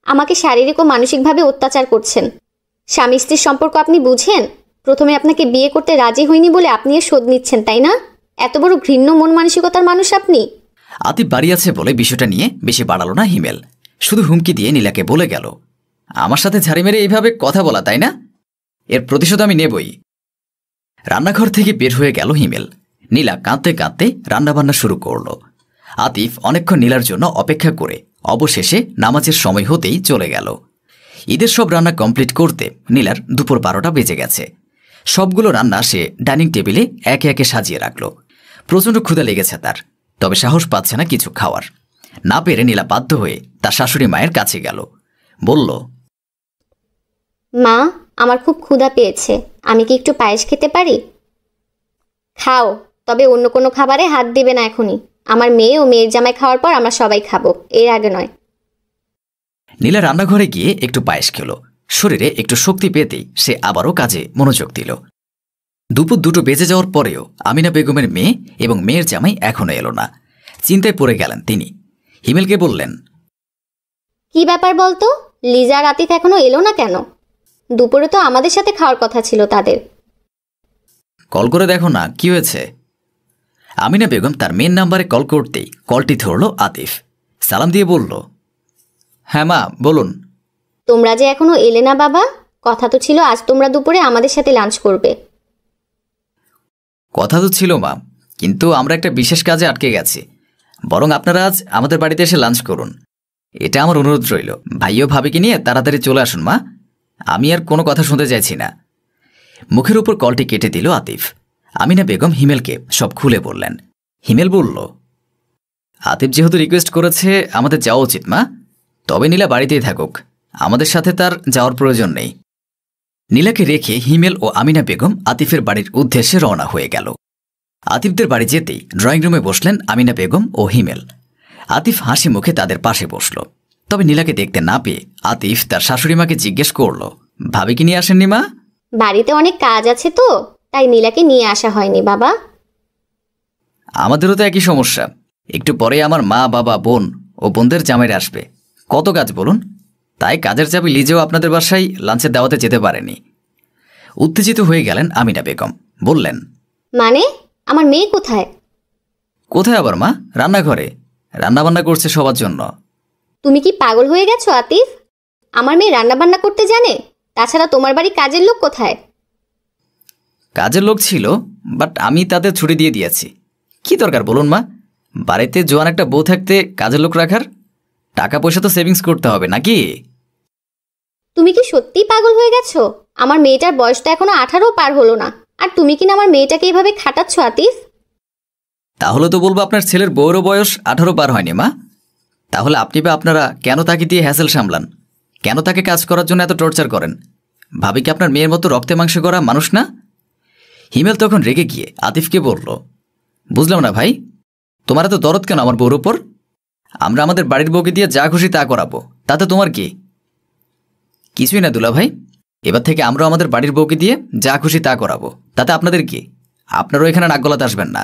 আমাকে শারীরিক ও মানসিকভাবে অত্যাচার করছেন। স্বামী স্ত্রীর সম্পর্ক আপনি বুঝেন? প্রথমে আপনাকে বিয়ে করতে রাজি হয়নি বলে আপনি এর শোধ নিচ্ছেন, তাই না? এত বড় ঘৃণ্য মন মানসিকতার মানুষ আপনি। আতিফ বাড়ি আছে বলে বিষয়টা নিয়ে বেশি বাড়ালো না হিমেল। শুধু হুমকি দিয়ে নীলাকে বলে গেল, আমার সাথে ঝাড়ি মেরে এইভাবে কথা বলা, তাই না? এর প্রতিশোধ আমি নেবই। রান্নাঘর থেকে বের হয়ে গেল হিমেল। নীলা কাঁদতে কাঁদতে রান্নাবান্না শুরু করল। আতিফ অনেকক্ষণ নীলার জন্য অপেক্ষা করে অবশেষে নামাজের সময় হতেই চলে গেল। ঈদের সব রান্না কমপ্লিট করতে নীলার দুপুর 12টা বেজে গেছে। সবগুলো রান্না সে ডাইনিং টেবিলে একে একে সাজিয়ে রাখল। প্রচণ্ড ক্ষুধা লেগেছে তার, তবে সাহস পাচ্ছে না কিছু খাওয়ার। না পেরে নীলা বাধ্য হয়ে তার শাশুড়ি মায়ের কাছে গেল। বলল, মা, আমার খুব ক্ষুধা পেয়েছে, আমি কি একটু পায়েস খেতে পারি? খাও, তবে অন্য কোনো খাবারে হাত দিবে না এখনই। আমার মেয়ে ও মেয়ের জামাই খাওয়ার পর আমরা সবাই খাবো, এর আগে নয়। নীলা রান্নাঘরে গিয়ে একটু পায়েস খেল। শরীরে একটু শক্তি পেতেই সে আবারও কাজে মনোযোগ দিল। দুপুর 2টো বেজে যাওয়ার পরেও আমিনা বেগমের মেয়ে এবং মেয়ের জামাই এখনো এলো না। চিন্তায় পড়ে গেলেন তিনি। হিমেলকে বললেন, কি ব্যাপার বলতো? লিজা আর আতিফ এখনো এলো না কেন? দুপুরে তো আমাদের সাথে খাওয়ার কথা ছিল তাদের। কল করে দেখো না, কি হয়েছে? আমিনা বেগম তার মেন নাম্বারে কল করতেই কলটি ধরল আতিফ। সালাম দিয়ে বলল, হ্যাঁ মা বলুন। তোমরা যে এখনো এলে না বাবা, কথা তো ছিল আজ তোমরা দুপুরে আমাদের সাথে লাঞ্চ করবে। কথা তো ছিল মা, কিন্তু আমরা একটা বিশেষ কাজে আটকে গেছি। বরং আপনারা আজ আমাদের বাড়িতে এসে লাঞ্চ করুন, এটা আমার অনুরোধ রইল। ভাইও ভাবিকে নিয়ে তাড়াতাড়ি চলে আসুন মা। আমি আর কোনো কথা শুনতে চাইছি না। মুখের উপর কলটি কেটে দিল আতিফ। আমিনা বেগম হিমেলকে সব খুলে বললেন। হিমেল বলল, আতিফ যেহেতু রিকোয়েস্ট করেছে আমাদের যাওয়া উচিত মা, তবে নীলা বাড়িতেই থাকুক, আমাদের সাথে তার যাওয়ার প্রয়োজন নেই। নীলাকে রেখে হিমেল ও আমিনা বেগম আতিফের বাড়ির উদ্দেশ্যে রওনা হয়ে গেল। আতিফদের বাড়ি যেতেই ড্রয়িং রুমে বসলেন আমিনা বেগম ও হিমেল। আতিফ হাসি মুখে তাদের পাশে বসল। তবে নীলাকে দেখতে না পেয়ে আতিফ তার শাশুড়িমাকে জিজ্ঞেস করল, ভাবি কি নিয়ে আসেননি মা? বাড়িতে অনেক কাজ আছে তো, তাই নীলাকে নিয়ে আসা হয়নি বাবা। আমাদেরও তো একই সমস্যা, একটু পরে আমার মা, বাবা, বোন ও বোনদের জামাইরা আসবে, কত কাজ বলুন। তাই কাজের চাপে লিজেও আপনাদের বাসায় লাঞ্চের দাওয়াতে যেতে পারেনি। উত্তেজিত হয়ে গেলেন আমিনা বেগম, বললেন, মানে আমার মেয়ে কোথায়? কোথায় আবার মা? রান্নাঘরে রান্নাবান্না করছে সবার জন্য। তুমি কি পাগল হয়ে গেছো আতিফ? আমার মেয়ে রান্নাবান্না করতে জানে? তাছাড়া তোমার বাড়ি কাজের লোক কোথায়? কাজের লোক ছিল, বাট আমি তাদের ছুটি দিয়ে দিয়েছি। কি দরকার বলুন মা, বাড়িতে জোয়ান একটা বউ থাকতে কাজের লোক রাখার? টাকা পয়সা তো সেভিংস করতে হবে নাকি? তুমি কি সত্যিই পাগল হয়ে গেছো? আমার মেয়েটার বয়স তো এখনো 18 পার হলো না, আর তুমি কিনা আমার মেয়েটাকে এইভাবে খাটাচ্ছ আতিফ। তাহলে তো বলবো আপনার ছেলের বউরও বয়স 18 পার হয়নি মা। তাহলে আপনি বা আপনারা কেন তাকে দিয়ে হ্যাসেল সামলান? কেন তাকে কাজ করার জন্য এত টর্চার করেন? ভাবি কি আপনার মেয়ের মতো রক্তে মাংসে করা মানুষ না? হিমেল তখন রেগে গিয়ে আতিফকে বলল, বুঝলাম না ভাই, তোমার এত দরদ কেন আমার বউর উপর? আমরা আমাদের বাড়ির বউকে দিয়ে যা খুশি তা করাবো, তাতে তোমার কি? কিছুই না দুলা ভাই, এবার থেকে আমরা আমাদের বাড়ির বউকে দিয়ে যা খুশি তা করাবো, তাতে আপনাদের কি? আপনারও এখানে নাক গলাতে আসবেন না।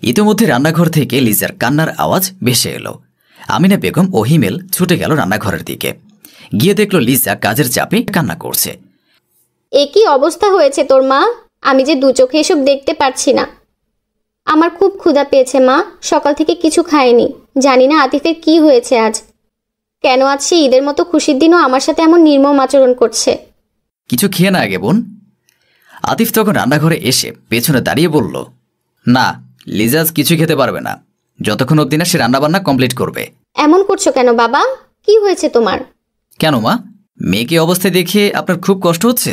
ইতিমধ্যে রান্নাঘর থেকে লিজার কান্নার আওয়াজ ভেসে এলো। আমিনা বেগম ও হিমেল ছুটে গেল রান্নাঘরের দিকে। গিয়ে দেখল লিজা কাজের চাপে কান্না করছে। এ কি অবস্থা হয়েছে তোর মা? আমি যে দু চোখে এসব দেখতে পারছি না। আমার খুব ক্ষুধা পেয়েছে মা, সকাল থেকে কিছু খাইনি। জানি না আতিফের কি হয়েছে আজ। কেন আজ সে ঈদের মতো খুশির দিনও আমার সাথে এমন নির্মম আচরণ করছে? কিছু খেয়ে না আগে বোন। আতিফ তখন রান্নাঘরে এসে পেছনে দাঁড়িয়ে বলল, না, লিজাজ কিছু খেতে পারবে না যতক্ষণ অবধি না সে রান্নাবান্না কমপ্লিট করবে। এমন করছো কেন বাবা? কি হয়েছে তোমার? কেন মা, মেয়েকে অবস্থায় দেখে আপনার খুব কষ্ট হচ্ছে?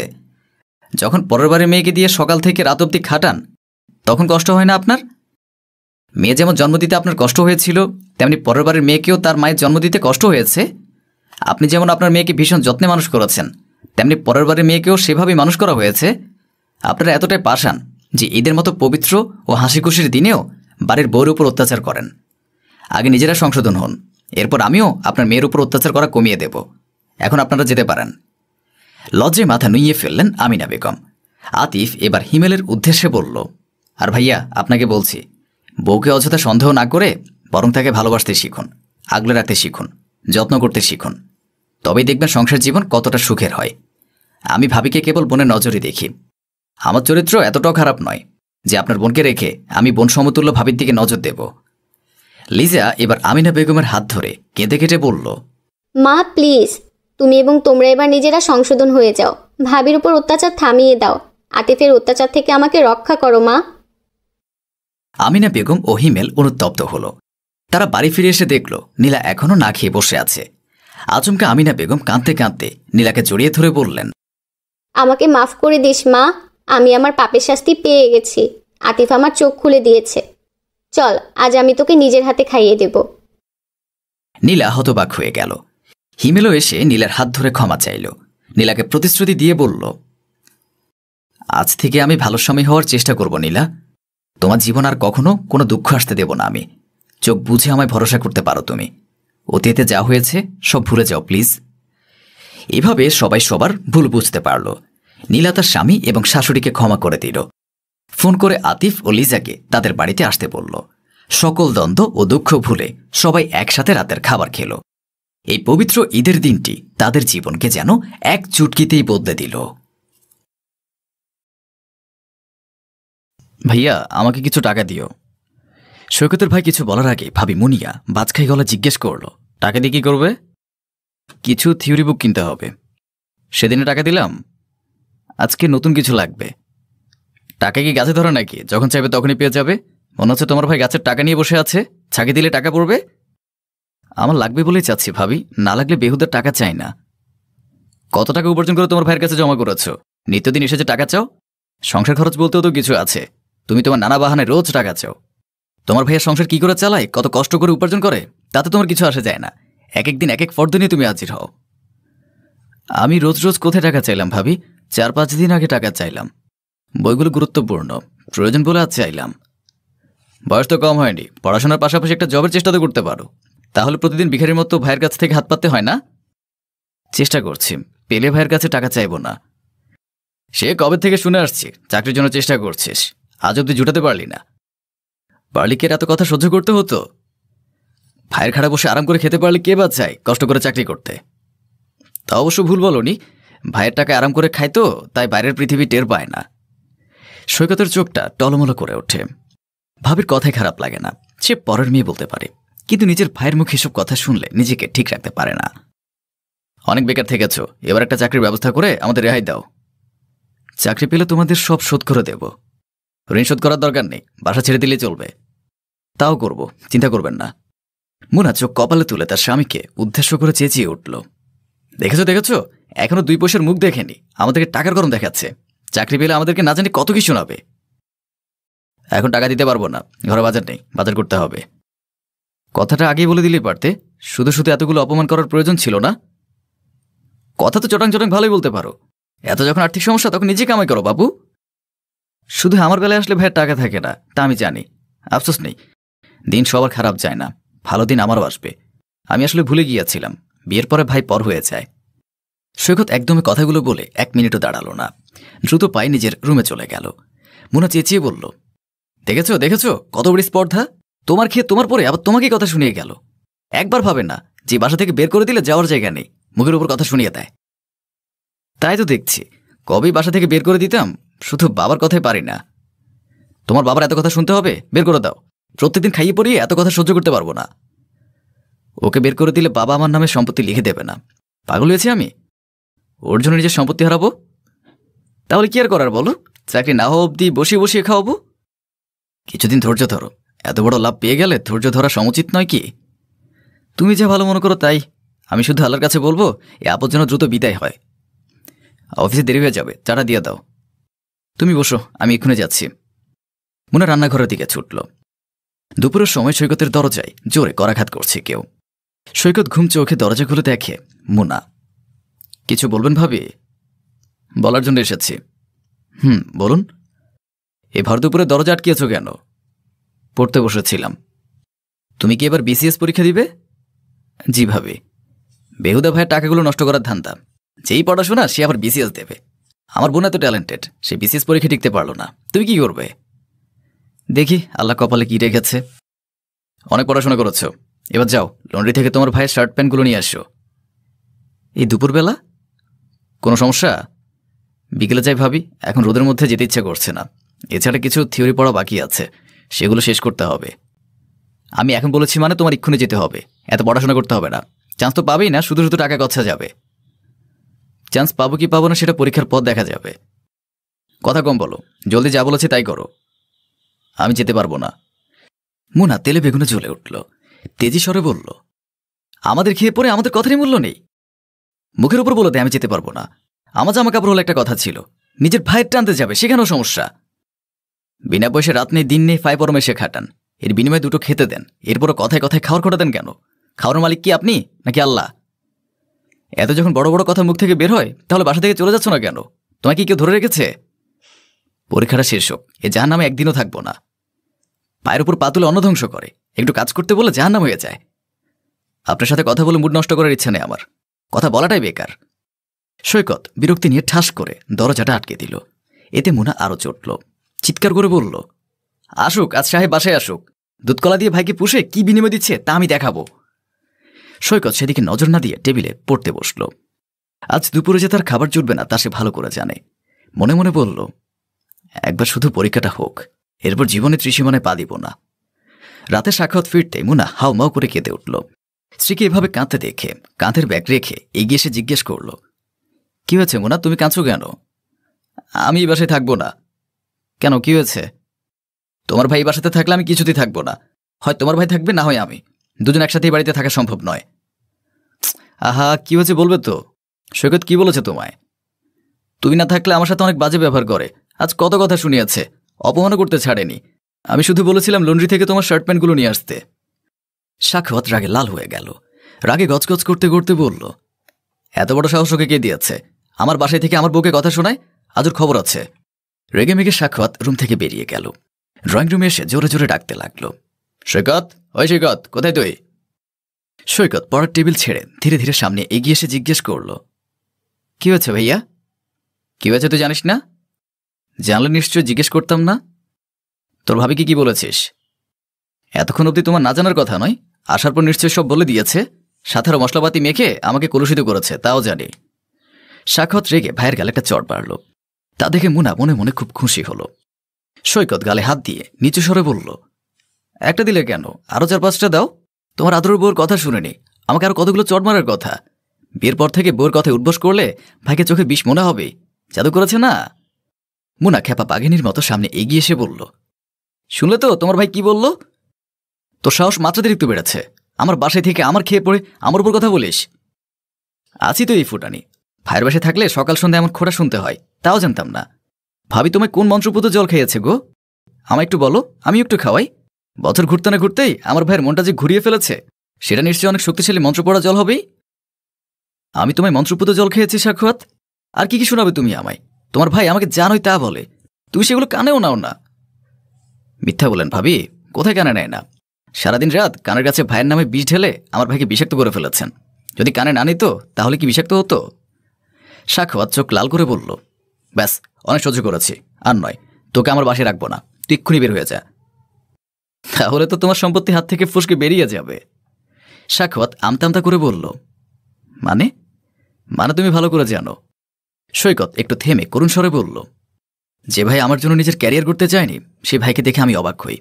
যখন পরের বারে মেয়েকে দিয়ে সকাল থেকে রাত অবধি খাটান, তখন কষ্ট হয় না আপনার? মেয়ে যেমন জন্ম দিতে আপনার কষ্ট হয়েছিল, তেমনি পরের বারের মেয়েকেও তার মায়ের জন্ম দিতে কষ্ট হয়েছে। আপনি যেমন আপনার মেয়েকে ভীষণ যত্নে মানুষ করেছেন, তেমনি পরের বারের মেয়েকেও সেভাবেই মানুষ করা হয়েছে। আপনারা এতটাই পাষাণ যে ঈদের মতো পবিত্র ও হাসি খুশির দিনেও বাড়ির বউর উপর অত্যাচার করেন। আগে নিজেরা সংশোধন হন, এরপর আমিও আপনার মেয়ের উপর অত্যাচার করা কমিয়ে দেব। এখন আপনারা যেতে পারেন। লজ্জায় মাথা নুইয়ে ফেললেন আমিনা বেগম। আতিফ এবার হিমেলের উদ্দেশ্যে বলল, আর ভাইয়া আপনাকে বলছি, বউকে অযথা সন্দেহ না করে বরং তাকে ভালোবাসতে শিখুন, আগলে রাখতে শিখুন, যত্ন করতে শিখুন। তবেই দেখবেন সংসার জীবন কতটা সুখের হয়। আমি ভাবিকে কেবল বোনের নজরে দেখি। আমার চরিত্র এতটাও খারাপ নয় যে আপনার বোনকে রেখে আমি বোন সমতুল্য ভাবির দিকে নজর দেব। লিজা এবার আমিনা বেগমের হাত ধরে কেঁদে কেটে বলল, মা প্লিজ, তুমি এবং তোমরা এবার নিজেরা সংশোধন হয়ে যাও। ভাবির উপর অত্যাচার থামিয়ে দাও। আতিফের অত্যাচার থেকে আমাকে রক্ষা করো মা। আমিনা বেগম ও হিমেল অনুতপ্ত হল। তারা বাড়ি ফিরে এসে দেখল নীলা এখনও না খেয়ে বসে আছে। আচমকা আমিনা বেগম কাঁদতে কাঁদতে নীলাকে জড়িয়ে ধরে বললেন, আমাকে মাফ করে দিস মা, আমি আমার পাপের শাস্তি পেয়ে গেছি। আতিফ আমার চোখ খুলে দিয়েছে। চল, আজ আমি তোকে নিজের হাতে খাইয়ে দেব। নীলা হতবাক হয়ে গেল। হিমেলও এসে নীলার হাত ধরে ক্ষমা চাইল। নীলাকে প্রতিশ্রুতি দিয়ে বলল, আজ থেকে আমি ভালো স্বামী হওয়ার চেষ্টা করব নীলা। তোমার জীবন আর কখনো কোনো দুঃখ আসতে দেব না আমি। চোখ বুঝে আমায় ভরসা করতে পারো তুমি। অতীতে যা হয়েছে সব ভুলে যাও প্লিজ। এভাবে সবাই সবার ভুল বুঝতে পারল। নীলা তার স্বামী এবং শাশুড়িকে ক্ষমা করে দিল। ফোন করে আতিফ ও লিজাকে তাদের বাড়িতে আসতে বলল। সকল দ্বন্দ্ব ও দুঃখ ভুলে সবাই একসাথে রাতের খাবার খেল। এই পবিত্র ঈদের দিনটি তাদের জীবনকে যেন এক চুটকিতেই বদলে দিল। ভাইয়া, আমাকে কিছু টাকা দিও। সৈকতের ভাই কিছু বলার আগে ভাবি মুনিয়া বাজখাই গলা জিজ্ঞেস করল, টাকা দিয়ে কি করবে? কিছু থিওরি বুক কিনতে হবে। সেদিনে টাকা দিলাম, আজকে নতুন কিছু লাগবে। টাকা কি গাছে ধরে নাকি? যখন চাইবে তখনই পেয়ে যাবে। মনে হচ্ছে তোমার ভাই গাছের টাকা নিয়ে বসে আছে, ছাকি দিলে টাকা পড়বে। আমার লাগবে বলেই চাচ্ছি ভাবি, না লাগলে বেহুদের টাকা চাই না। কত টাকা উপার্জন করে তোমার ভাইয়ের কাছে জমা করেছো? নিত্যদিন এসে যে টাকা চাও? সংসার খরচ বলতেও তো কিছু আছে। তুমি তোমার নানা বাহানায় রোজ টাকা চাও। তোমার ভাইয়ের সংসার কি করে চালায়, কত কষ্ট করে উপার্জন করে, তাতে তোমার কিছু আসে যায় না। এক এক দিন এক এক ফর্দ নিয়ে তুমি হাজির হও। আমি রোজ রোজ কোথায় টাকা চাইলাম ভাবি? 4-5 দিন আগে টাকা চাইলাম। বইগুলো গুরুত্বপূর্ণ, প্রয়োজন বলে আজ চাইলাম। বয়স তো কম হয়নি, পড়াশোনার পাশাপাশি একটা জবের চেষ্টা তো করতে পারো। তাহলে প্রতিদিন ভিখারির মতো ভাইয়ের কাছ থেকে হাত পাততে হয় না। চেষ্টা করছি, পেলে ভাইয়ের কাছে টাকা চাইব না। সে কবে থেকে শুনে আসছি চাকরির জন্য চেষ্টা করছিস, আজ অব্দি জুটাতে পারলি না। পারলি কে এত কথা সহ্য করতে হতো? ভাইয়ের খাড়া বসে আরাম করে খেতে পারলে কে বা চায় কষ্ট করে চাকরি করতে? তা অবশ্য ভুল বলনি, ভাইয়ের টাকা আরাম করে খায় তো, তাই বাইরের পৃথিবী টের পায় না। সৈকতের চোখটা টলমলো করে ওঠে। ভাবির কথাই খারাপ লাগে না, সে পরের মেয়ে বলতে পারে, কিন্তু নিজের ভাইয়ের মুখে এসব কথা শুনলে নিজেকে ঠিক রাখতে পারে না। অনেক বেকার থেকেছ, এবার একটা চাকরির ব্যবস্থা করে আমাদের রেহাই দাও। চাকরি পেলে তোমাদের সব শোধ করে দেব। ঋণ শোধ করার দরকার নেই, বাসা ছেড়ে দিলে চলবে। তাও করব, চিন্তা করবেন না। মুনা চোখ কপালে তুলে তার স্বামীকে উদ্দেশ্য করে চেঁচিয়ে উঠল, দেখেছো দেখেছো, এখনো 2 পয়সার মুখ দেখেনি, আমাদেরকে টাকার গরম দেখাচ্ছে। চাকরি পেলে আমাদেরকে না জানি কত কি শোনাবে। এখন টাকা দিতে পারবো না, ঘরে বাজার নেই, বাজার করতে হবে। কথাটা আগেই বলে দিলেই পারতে, শুধু শুধু এতগুলো অপমান করার প্রয়োজন ছিল না। কথা তো চটাং চটাং ভালোই বলতে পারো, এত যখন আর্থিক সমস্যা তখন নিজে কামাই করো বাবু। শুধু আমার বেলায় আসলে ভাইয়ের টাকা থাকে না, তা আমি জানি। আফসোস নেই, দিন সবার খারাপ যায় না, ভালো দিন আমারও আসবে। আমি আসলে ভুলে গিয়েছিলাম, বিয়ের পরে ভাই পর হয়ে যায়। সৈকত একদমই কথাগুলো বলে 1 মিনিটও দাঁড়ালো না, দ্রুত পায়ে নিজের রুমে চলে গেল। মুনা চেঁচিয়ে বলল, দেখেছো দেখেছো, কত বড় স্পর্ধা, তোমার খেয়ে তোমার পরে আবার তোমাকেই কথা শুনিয়ে গেল। একবার ভাবে না যে বাসা থেকে বের করে দিলে যাওয়ার জায়গা নেই, মুখের উপর কথা শুনিয়ে দেয়। তাই তো দেখছি, কবেই বাসা থেকে বের করে দিতাম, শুধু বাবার কথাই পারি না। তোমার বাবার এত কথা শুনতে হবে, বের করে দাও। প্রত্যেকদিন খাইয়ে পড়িয়ে এত কথা সহ্য করতে পারবো না। ওকে বের করে দিলে বাবা আমার নামে সম্পত্তি লিখে দেবে না। পাগল হয়েছি আমি? ওর জন্য নিজের সম্পত্তি হারাবো? তাহলে কি আর করার বলো, চাকরি না হওয়া অব্দি বসিয়ে বসিয়ে খাওয়াবো। কিছুদিন ধৈর্য ধরো, এত বড় লাভ পেয়ে গেলে ধৈর্য ধরা সমুচিত নয় কি? তুমি যা ভালো মনে করো তাই। আমি শুধু আল্লাহর কাছে বলবো এ আপদ যেন দ্রুত বিদায় হয়। অফিসে দেরি হয়ে যাবে, চাটা দিয়ে দাও। তুমি বসো, আমি এক্ষুনি যাচ্ছি। মুনা রান্নাঘরের দিকে ছুটল। দুপুরের সময় সৈকতের দরজায় জোরে করাঘাত করছে কেউ। সৈকত ঘুম চোখে দরজা খুলে দেখে মুনা। কিছু বলবেন ভাবি? বলার জন্য এসেছি। বলুন। এ ভর দুপুরে দরজা আটকিয়েছ কেন? পড়তে বসেছিলাম। তুমি কি এবার বিসিএস পরীক্ষা দিবে? জি ভাবি। বেহুদা ভাইয়ের টাকাগুলো নষ্ট করার ধান্দা, যেই পড়াশোনা সে আবার বিসিএস দেবে। আমার বোন এত ট্যালেন্টেড, সে বিসিএস পরীক্ষা টিকতে পারল না, তুমি কি করবে? দেখি আল্লাহ কপালে কি রেখেছে। অনেক পড়াশোনা করেছ, এবার যাও লন্ড্রি থেকে তোমার ভাইয়ের শার্ট প্যান্টগুলো নিয়ে আসো। এই দুপুরবেলা? কোনো সমস্যা? বিকেলে যাই ভাবি, এখন রোদের মধ্যে যেতে ইচ্ছে করছে না। এছাড়া কিছু থিওরি পড়া বাকি আছে, সেগুলো শেষ করতে হবে। আমি এখন বলেছি মানে তোমার এক্ষুনি যেতে হবে, এত পড়াশোনা করতে হবে না। চান্স তো পাবেই না, শুধু শুধু টাকা গচ্ছা যাবে। চান্স পাবো কি পাবো না সেটা পরীক্ষার পর দেখা যাবে। কথা কম বলো, জলদি যা বলেছি তাই করো। আমি যেতে পারবো না। মুনা তেলে বেগুনে জ্বলে উঠল, তেজি স্বরে বলল, আমাদের খেয়ে পরে আমাদের কথারই মূল্য নেই? মুখের উপর বলে দেয় আমি যেতে পারবো না। আমার জামা কাপড় হলে একটা কথা ছিল, নিজের ভাইয়ের টানতে যাবে সেখানেও সমস্যা। বিনা পয়সা রাত নেই দিন নেই ফাই পরমেশে খাটান, এর বিনিময়ে দুটো খেতে দেন, এরপরও কথায় কথায় খাওয়ার খোটা দেন কেন? খাওয়ার মালিক কি আপনি নাকি আল্লাহ? এত যখন বড় বড় কথা মুখ থেকে বের হয় তাহলে বাসা থেকে চলে যাচ্ছ না কেন? তোমায় কি কেউ ধরে রেখেছে? পরীক্ষাটা শেষ হোক, এ জাহান্নামে একদিনও থাকবো না। পায়ের উপর পা তুলে অন্ন ধ্বংস করে, একটু কাজ করতে বলে জাহান্নাম হয়ে যায়। আপনার সাথে কথা বলে মুড নষ্ট করার ইচ্ছা নেই আমার, কথা বলাটাই বেকার। সৈকত বিরক্তি নিয়ে ঠাস করে দরজাটা আটকে দিল। এতে মুনা আরও চটল, চিৎকার করে বলল, আসুক আজ সাহেব বাসায় আসুক, দুধকলা দিয়ে ভাইকে পুষে কি বিনিময় দিচ্ছে তা আমি দেখাবো। সৈকত সেদিকে নজর না দিয়ে টেবিলে পড়তে বসল। আজ দুপুরে যে তার খাবার জুটবে না তা সে ভালো করে জানে। মনে মনে বলল, একবার শুধু পরীক্ষাটা হোক, এরপর জীবনে ত্রিসীমানায় পা দিব না। রাতে সাক্ষাৎ ফিরতে মুনা হাউ মাউ করে কেঁদে উঠল। স্ত্রীকে এভাবে কাঁদতে দেখে কাঁধের ব্যাগ রেখে এগিয়ে এসে জিজ্ঞেস করল, কি হয়েছে মুনা, তুমি কাঁদছো কেন? আমি এই বাসায় থাকবো না। কেন, কি হয়েছে? তোমার ভাই বাসাতে থাকলে আমি কিছুতেই থাকবো না। হয় তোমার ভাই থাকবে, না হয় আমি, দুজন একসাথে বাড়িতে থাকা সম্ভব নয়। আহা, কি হয়েছে বলবে তো? সৈকত কি বলেছে তোমায়? তুমি না থাকলে আমার সাথে অনেক বাজে ব্যবহার করে, আজ কত কথা শুনিয়েছে, অপমানও করতে ছাড়েনি। আমি শুধু বলেছিলাম লন্ড্রি থেকে তোমার শার্ট প্যান্টগুলো নিয়ে আসতে। সাখাওয়াত রাগে লাল হয়ে গেল, রাগে গজগজ করতে করতে বলল, এত বড় সাহস ওকে কে দিয়েছে? আমার বাসায় থেকে আমার বউকে কথা শোনায়, আজ ওর খবর আছে। রেগে মেগে সাখাওয়াত রুম থেকে বেরিয়ে গেল। ড্রয়িং রুমে এসে জোরে জোরে ডাকতে লাগলো, সৈকত, ওই সৈকত, কোথায় তুই? সৈকত পড়ার টেবিল ছেড়ে ধীরে ধীরে সামনে এগিয়ে এসে জিজ্ঞেস করল, কি হয়েছে ভাইয়া? কি হয়েছে তুই জানিস না? জানলে নিশ্চয় জিজ্ঞেস করতাম না। তোর ভাবিকে কি বলেছিস? এতক্ষণ অবধি তোমার না জানার কথা নয়, আসার পর নিশ্চয় সব বলে দিয়েছে। সাথে আরো মশলাপাতি মেখে আমাকে কলুষিত করেছে, তাও জানি। সাখাওয়াত রেগে ভাইয়ের গালে একটা চড় বাড়ল। তা দেখে মুনা মনে মনে খুব খুশি হল। সৈকত গালে হাত দিয়ে নিচু স্বরে বলল, একটা দিলে কেন, আরো 4-5টা দাও। তোমার আদরের বউর কথা শুনেনি, আমাকে আরো কতগুলো চড় মারার কথা। বিয়ের পর থেকে বউর কথায় উদ্বোস করলে ভাইকে চোখে বিষ মনে হবে, জাদু করেছে না? মুনা খেপা বাঘিনীর মতো সামনে এগিয়ে এসে বলল, শুনলে তো তোমার ভাই কি বলল? তোর সাহস মাত্রাতিরিক্ত বেড়েছে, আমার বাসায় থেকে আমার খেয়ে পড়ে আমার উপর কথা বলিস। আছি তো এই ফুটানি, ভাইয়ের বাসায় থাকলে সকাল সন্ধ্যা এমন খোঁড়া শুনতে হয়, তাও জানতাম না। ভাবি তোমায় কোন মন্ত্রপুত জল খেয়েছে গো? আমায় একটু বলো, আমি একটু খাওয়াই। বছর ঘুরতে না ঘুরতেই আমার ভাইয়ের মনটা যে ঘুরিয়ে ফেলেছে, সেটা নিশ্চয়ই অনেক শক্তিশালী মন্ত্র পড়া জল হবেই। আমি তোমায় মন্ত্রপুত জল খেয়েছি সাখাওয়াত? আর কি কি শোনাবে তুমি আমায়? তোমার ভাই আমাকে জানোই তা বলে, তুমি সেগুলো কানেও নাও না। মিথ্যা বলেন ভাবি, কোথায় কানে নেয় না? সারাদিন রাত কানের কাছে ভাইয়ের নামে বিষ ঢেলে আমার ভাইকে বিষাক্ত করে ফেলেছেন। যদি কানে না নিত তাহলে কি বিষাক্ত হতো? সাখাওয়াত চোখ লাল করে বলল, ব্যাস, অনেক সহ্য করেছি, আর নয়। তোকে আমার বাসায় রাখবো না, তুই এক্ষুনি বের হয়ে যা। তাহলে তো তোমার সম্পত্তি হাত থেকে ফুসকে বেরিয়ে যাবে। সাখাওয়াত আমতা আমতা করে বলল, মানে? মানে তুমি ভালো করে জানো। সৈকত একটু থেমে করুণ স্বরে বলল, যে ভাই আমার জন্য নিজের ক্যারিয়ার করতে চায়নি, সে ভাইকে দেখে আমি অবাক হই।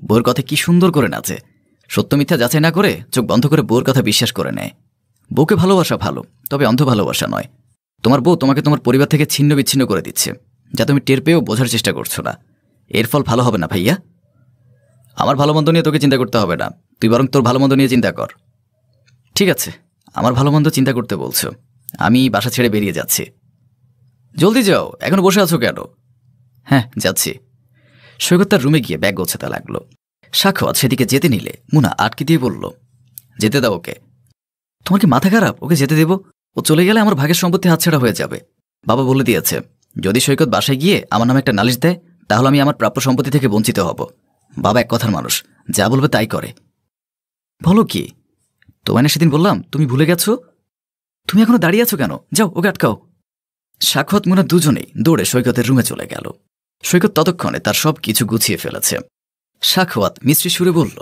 বউর কথা কি সুন্দর করে নাচে, সত্য মিথ্যা যাচাই না করে চোখ বন্ধ করে বউর কথা বিশ্বাস করে নেয়। বউকে ভালোবাসা ভালো, তবে অন্ধ ভালোবাসা নয়। তোমার বউ তোমাকে তোমার পরিবার থেকে ছিন্ন বিচ্ছিন্ন করে দিচ্ছে, যা তুমি টের পেয়েও বোঝার চেষ্টা করছো না। এর ফল ভালো হবে না ভাইয়া। আমার ভালো মন্দ নিয়ে তোকে চিন্তা করতে হবে না, তুই বরং তোর ভালো মন্দ নিয়ে চিন্তা কর। ঠিক আছে, আমার ভালো মন্দ চিন্তা করতে বলছো, আমি বাসা ছেড়ে বেরিয়ে যাচ্ছি। জলদি যাও, এখনো বসে আছো কেন? হ্যাঁ, যাচ্ছি। সৈকত তার রুমে গিয়ে ব্যাগ গোছাতে লাগলো। সাখাওয়াত সেদিকে যেতে নিলে মুনা আটকে দিয়ে বলল, যেতে দাও ওকে। তোমার কি মাথা খারাপ? ওকে যেতে দেব? ও চলে গেলে আমার ভাগের সম্পত্তি হাতছাড়া হয়ে যাবে। বাবা বলে দিয়েছে, যদি সৈকত বাসায় গিয়ে আমার নামে একটা নালিশ দেয়, তাহলে আমি আমার প্রাপ্য সম্পত্তি থেকে বঞ্চিত হব। বাবা এক কথার মানুষ, যা বলবে তাই করে। বলো কি? তোমায় না সেদিন বললাম, তুমি ভুলে গেছো? তুমি এখনো দাঁড়িয়ে আছো কেন? যাও, ওকে আটকাও। সাখাওয়াত মুনা দুজনেই দৌড়ে সৈকতের রুমে চলে গেল। সৈকত ততক্ষণে তার সব কিছু গুছিয়ে ফেলেছে। সাখাওয়াত মিষ্টি সুরে বলল,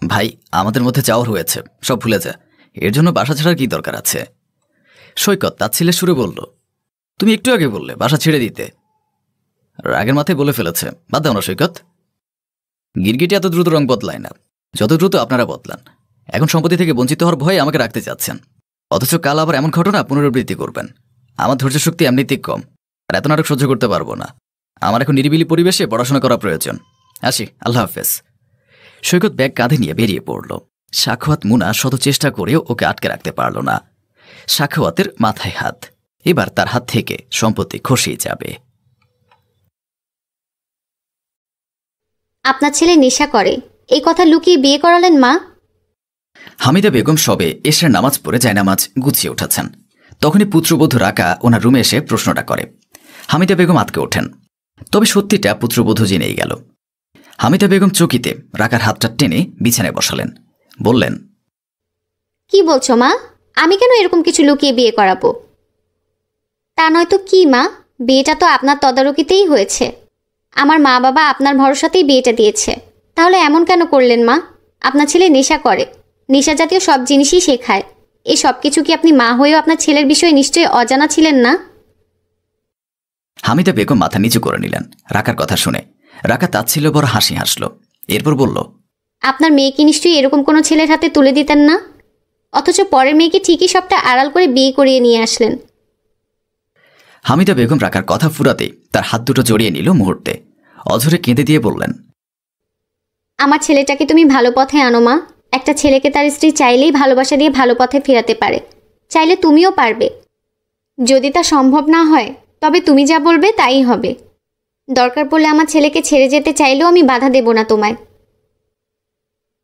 ভাই, আমাদের মধ্যে যাওয়ার হয়েছে, সব ভুলে যা। এর জন্য বাসা ছাড়ার কি দরকার আছে? সৈকত তাচ্ছিল্যের সুরে বলল, তুমি একটু আগে বললে বাসা ছেড়ে দিতে। রাগের মাথায় বলে ফেলেছে, বাদ দাও না সৈকত। গিরগিটি এত দ্রুত রং বদলায় না, যত দ্রুত আপনারা বদলান। এখন সম্পত্তি থেকে বঞ্চিত হওয়ার ভয়ে আমাকে রাখতে চাচ্ছেন, অথচ কাল আবার এমন ঘটনা পুনরাবৃত্তি করবেন। আমার ধৈর্য শক্তি এমনিতেই কম, আর এত নাটক সহ্য করতে পারবো না। আমার এখন নিরিবিলি পরিবেশে পড়াশোনা করা প্রয়োজন। আসি, আল্লাহ হাফেজ। সৈকত ব্যাগ কাঁধে নিয়ে বেরিয়ে পড়ল। সাখাওয়াত মুনা শত চেষ্টা করেও ওকে আটকে রাখতে পারল না। সাখাওয়াতের মাথায় হাত, এবার তার হাত থেকে সম্পত্তি খসেই যাবে। আপনার ছেলে নেশা করে, এই কথা লুকিয়ে বিয়ে করালেন মা? হামিদা বেগম সবে এশার নামাজ পড়ে জায়নামাজ গুছিয়ে উঠেছেন। তখনই পুত্রবধূ রাকা ওনার রুমে এসে প্রশ্নটা করে। হামিদা বেগম আটকে ওঠেন, তবে সত্যিটা পুত্রবধূ জেনেই গেল। হামিদা বেগম চকিতে রাকার হাতটা টেনে বিছানায় বসালেন, বললেন, কি বলছো মা? আমি কেন এরকম কিছু লুকিয়ে বিয়ে করাবো? তা নয়তো কি মা, বিয়েটা তো আপনার তদারকিতেই হয়েছে। আমার মা বাবা আপনার ভরসাতেই বিয়েটা দিয়েছে, তাহলে এমন কেন করলেন মা? আপনার ছেলে নেশা করে, নেশা জাতীয় সব জিনিসই শেখায়। এই সব কিছু কি আপনি মা হয়েও আপনার ছেলের বিষয়ে নিশ্চয়ই অজানা ছিলেন না? হামিদা বেগম মাথা নিচু করে নিলেন রাকার কথা শুনে। রাকা তাচ্ছিল্য বড় হাসি হাসল, এরপর বলল, আপনার মেয়েকে নিশ্চয়ই এরকম কোনো ছেলের হাতে তুলে দিতেন না, অথচ পরের মেয়েকে ঠিকই সবটা আড়াল করে বিয়ে করিয়ে নিয়ে আসলেন। হামিদা বেগম রাকার কথা ফুরাতেই তার হাত দুটো জড়িয়ে নিল মুহূর্তে। অঝরে কেঁদে দিয়ে বললেন, আমার ছেলেটাকে তুমি ভালো পথে আনো মা। একটা ছেলেকে তার স্ত্রী চাইলেই ভালোবাসা দিয়ে ভালো পথে ফেরাতে পারে, চাইলে তুমিও পারবে। যদি তা সম্ভব না হয় তবে তুমি যা বলবে তাই হবে। দরকার পড়লে আমার ছেলেকে ছেড়ে যেতে চাইলেও আমি বাধা দেব না তোমায়।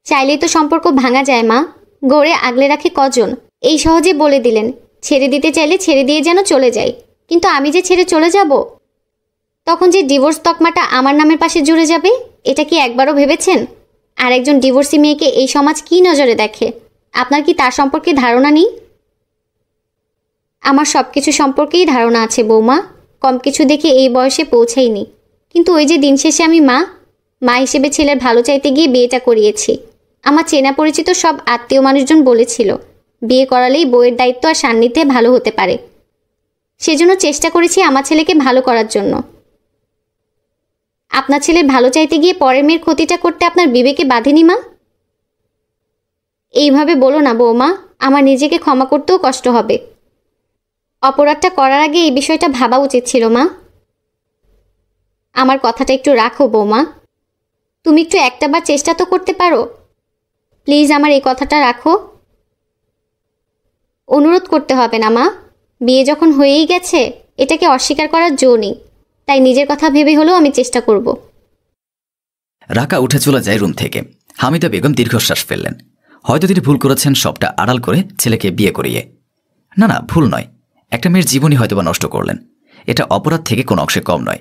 চাইলেই তো সম্পর্ক ভাঙা যায় মা, গড়ে আগলে রাখে কজন? এই সহজে বলে দিলেন ছেড়ে দিতে চাইলে ছেড়ে দিয়ে যেন চলে যাই, কিন্তু আমি যে ছেড়ে চলে যাব, তখন যে ডিভোর্স তকমাটা আমার নামের পাশে জুড়ে যাবে, এটা কি একবারও ভেবেছেন? আর একজন ডিভোর্সি মেয়েকে এই সমাজ কি নজরে দেখে? আপনার কি তার সম্পর্কে ধারণা নেই? আমার সব কিছু সম্পর্কেই ধারণা আছে বৌমা, কম কিছু দেখে এই বয়সে পৌঁছাইনি। কিন্তু ওই যে দিন শেষে আমি মা হিসেবে ছেলের ভালো চাইতে গিয়ে বিয়েটা করিয়েছি। আমার চেনা পরিচিত সব আত্মীয় মানুষজন বলেছিল বিয়ে করালেই বউয়ের দায়িত্ব আর সান্নিধ্যে ভালো হতে পারে। সেজন্য চেষ্টা করেছি আমার ছেলেকে ভালো করার জন্য। আপনার ছেলের ভালো চাইতে গিয়ে পরের মেয়ের ক্ষতিটা করতে আপনার বিবেকে বাঁধেনি মা? এইভাবে বলো না বৌমা, আমার নিজেকে ক্ষমা করতেও কষ্ট হবে। অপরাধটা করার আগে এই বিষয়টা ভাবা উচিত ছিল মা। আমার কথাটা একটু রাখো বৌমা, তুমি একটু একটাবার চেষ্টা তো করতে পারো। প্লিজ আমার এই কথাটা রাখো। অনুরোধ করতে হবে না মা, বিয়ে যখন হয়েই গেছে এটাকে অস্বীকার করার জো নেই, তাই নিজের কথা ভেবে হলেও আমি চেষ্টা করব। রাকা উঠে চলে যায় রুম থেকে। হামিদা বেগম দীর্ঘশ্বাস ফেললেন। হয়তো তিনি ভুল করেছেন সবটা আড়াল করে ছেলেকে বিয়ে করিয়ে। না, ভুল নয়, একটা মেয়ের জীবনই হয়তোবা নষ্ট করলেন। এটা অপরাধ থেকে কোনো অংশে কম নয়।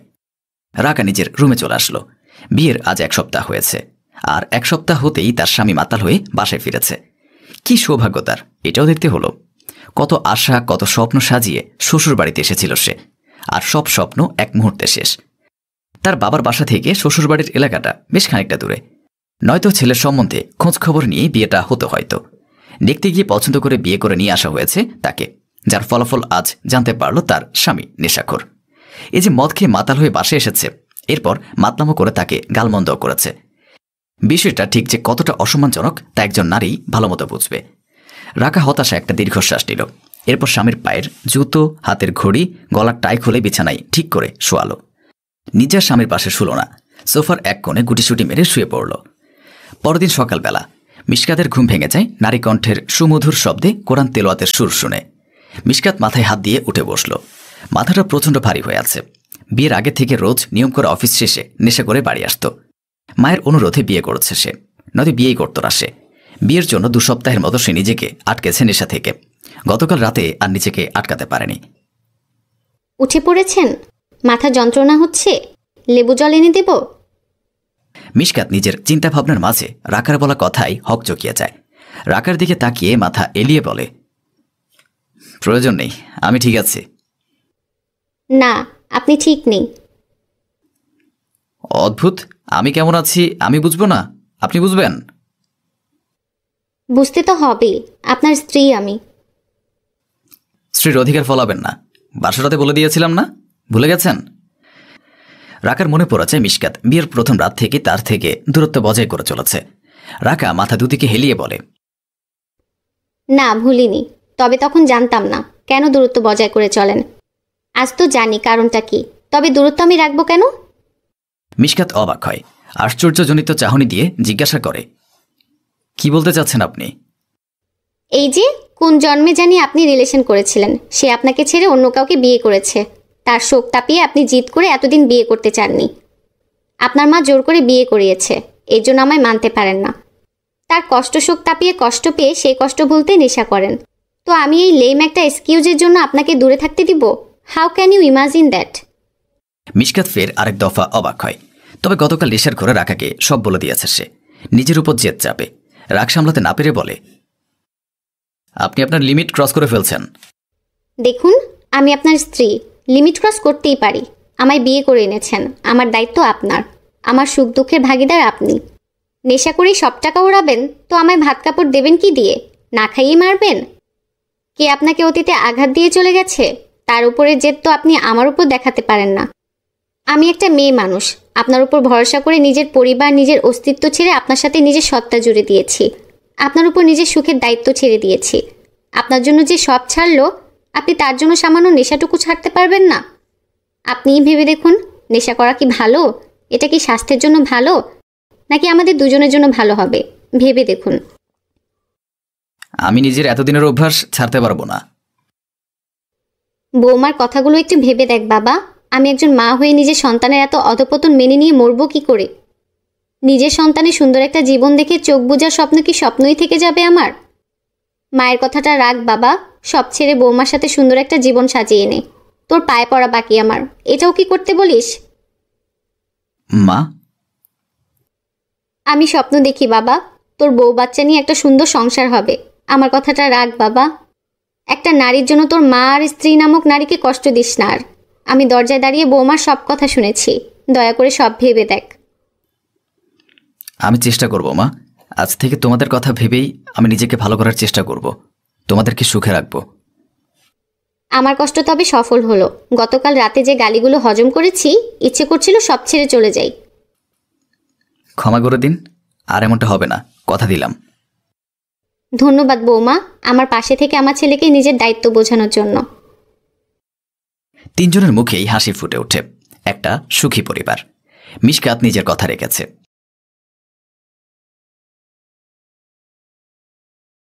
রাকা নিজের রুমে চলে আসলো। বিয়ের আজ 1 সপ্তাহ হয়েছে, আর 1 সপ্তাহ হতেই তার স্বামী মাতাল হয়ে বাসায় ফিরেছে। কি সৌভাগ্য তার, এটাও দেখতে হলো। কত আশা, কত স্বপ্ন সাজিয়ে শ্বশুর বাড়িতে এসেছিল সে, আর সব স্বপ্ন এক মুহূর্তে শেষ। তার বাবার বাসা থেকে শ্বশুরবাড়ির এলাকাটা বেশ খানিকটা দূরে। নয়তো ছেলের সম্বন্ধে খোঁজ খবর নিয়ে বিয়েটা হতো হয়তো। দেখতে গিয়ে পছন্দ করে বিয়ে করে নিয়ে আসা হয়েছে তাকে, যার ফলাফল আজ জানতে পারল তার স্বামী নেশাখোর। এই যে মদ খেয়ে মাতাল হয়ে বাসে এসেছে, এরপর মাতলামো করে তাকে গালমন্দ করেছে। বিষয়টা ঠিক যে কতটা অসম্মানজনক তা একজন নারী ভালোমতো বুঝবে। রাকা হতাশা একটা দীর্ঘশ্বাস নিল। এরপর স্বামীর পায়ের জুতো, হাতের ঘড়ি, গলার টাই খুলে বিছানায় ঠিক করে শোয়ালো। নিজের স্বামীর পাশে শুলো না, সোফার এক কোণে গুটিসুটি মেরে শুয়ে পড়ল। পরদিন সকালবেলা মিশকাতের ঘুম ভেঙে যায় নারী কণ্ঠের সুমধুর শব্দে কোরআন তেলাওয়াতের সুর শুনে। মিশকাত মাথায় হাত দিয়ে উঠে বসল। মাথাটা প্রচণ্ড ভারী হয়ে আছে। বিয়ের আগে থেকে রোজ নিয়ম করে অফিস শেষে নেশা করে বাড়ি আসত। মায়ের অনুরোধে বিয়ে করেছে সে, নয়তো বিয়েই করত না সে। বিয়ের জন্য 2 সপ্তাহের মতো সে নিজেকে আটকেছে নেশা থেকে। গতকাল রাতে আর নিজেকে আটকাতে পারেনি। উঠে পড়েছেন? মাথা যন্ত্রণা হচ্ছে? লেবু জল এনে দেব? মিশকাত নিজের চিন্তাভাবনার মাঝে রাকার বলা কথাই হক চকিয়ে যায়। রাকার দিকে তাকিয়ে মাথা এলিয়ে বলে, প্রয়োজন নেই, আমি ঠিক আছি। না, আপনি ঠিক নেই। অদ্ভুত, আমি কেমন আছি আমি বুঝবো না, আপনি বুঝবেন? বুঝতে তো হবেই, আপনার স্ত্রী আমি। স্ত্রীর অধিকার ফলাবেন না, বাসরাতে বলে দিয়েছিলাম না, ভুলে গেছেন? রাকার মনে পড়েছে মিশকাত বিয়ের প্রথম রাত থেকে তার থেকে দূরত্ব বজায় করে চলেছে। রাকা মাথা দুদিকে হেলিয়ে বলে, না, ভুলিনি, তবে তখন জানতাম না কেন দূরত্ব বজায় করে চলেন। আজ তো জানি কারণটা কি, তবে দূরত্ব আমি রাখবো কেন? মিশকাত অবাক হয়, আশ্চর্যজনিত চাহনি দিয়ে জিজ্ঞাসা করে, কি বলতে চাচ্ছেন আপনি? এই যে কোন জন্মে জানি আপনি রিলেশন করেছিলেন, সে আপনাকে ছেড়ে অন্য কাউকে বিয়ে করেছে। তার শোক তাপিয়ে আপনি জিদ করে এতদিন বিয়ে করতে চাননি। আপনার মা জোর করে বিয়ে করিয়েছে, এই জন্য আমায় মানতে পারেন না। তার কষ্ট শোক তাপিয়ে কষ্ট পেয়ে সেই কষ্ট ভুলতে নেশা করেন। তো আমি এই লেম একটা এক্সকিউজের জন্য আপনাকে দূরে থাকতে দিব? How can you imagine that? Mishkat ফের আরেক দফা অবাক হয়। তবে গতকাল নেশার ঘরে রাকাকে সব বলে দিয়েছে সে। নিজের উপর জেদ চাপে। রাগ সামলাতে না পেরে বলে, আপনি আপনার লিমিট ক্রস করে ফেলছেন। দেখুন, আমি আপনার স্ত্রী, লিমিট ক্রস করতেই পারি। আমায় বিয়ে করে এনেছেন, আমার দায়িত্ব আপনার, আমার সুখ দুঃখের ভাগিদার আপনি। নেশা করেই সব টাকা উড়াবেন তো আমায় ভাত কাপড় দেবেন কি দিয়ে? না খাইয়ে মারবেন? কে আপনাকে অতীতে আঘাত দিয়ে চলে গেছে তার উপরে জেদ তো আপনি আমার উপর দেখাতে পারেন না। আমি একটা মেয়ে মানুষ, আপনার উপর ভরসা করে নিজের পরিবার, নিজের অস্তিত্ব ছেড়ে আপনার সাথে নিজের সত্তা জুড়ে দিয়েছি। আপনার উপর নিজের সুখের দায়িত্ব ছেড়ে দিয়েছি। আপনার জন্য যে সব ছাড়লো, আপনি তার জন্য সামান্য নেশাটুকু ছাড়তে পারবেন না? আপনিই ভেবে দেখুন, নেশা করা কি ভালো? এটা কি স্বাস্থ্যের জন্য ভালো, নাকি আমাদের দুজনের জন্য ভালো হবে? ভেবে দেখুন। আমি নিজের এতদিনের অভ্যাস ছাড়তে পারবো না, বৌমার কথাগুলো একটু ভেবে দেখ বাবা। আমি একজন মা হয়ে নিজের সন্তানের এত অধপতন মেনে নিয়ে মরবো কি করে? নিজের সন্তানের সুন্দর একটা জীবন দেখে চোখ বোঝার স্বপ্ন কি স্বপ্নই থেকে যাবে আমার? মায়ের কথাটা রাখ বাবা, সব ছেড়ে বৌমার সাথে সুন্দর একটা জীবন সাজিয়ে নে। তোর পায়ে পড়া বাকি আমার, এটাও কি করতে বলিস? মা, আমি স্বপ্ন দেখি বাবা, তোর বউ বাচ্চা নিয়ে একটা সুন্দর সংসার হবে। আমার কথাটা রাখ বাবা। একটা নারীর জন্য তোর মা আর স্ত্রী নামক নারীকে কষ্ট দিস না আর। আমি দরজায় দাঁড়িয়ে বৌমার সব কথা শুনেছি, দয়া করে সব ভেবে দেখ। আমি চেষ্টা করব মা। আজ থেকে তোমাদের কথা ভেবেই আমি নিজেকে ভালো করার চেষ্টা করব, তোমাদেরকে সুখে রাখব। আমার কষ্ট তবে সফল হলো। গতকাল রাতে যে গালিগুলো হজম করেছি, ইচ্ছে করছিল সব ছেড়ে চলে যাই। ক্ষমা করে দিন, আর এমনটা হবে না, কথা দিলাম। ধন্যবাদ বৌমা, আমার পাশে থেকে আমার ছেলেকে নিজের দায়িত্ব বোঝানোর জন্য। তিনজনের মুখেই হাসি ফুটে ওঠে। একটা সুখী পরিবার। মিশকাত নিজের কথা রেখেছে।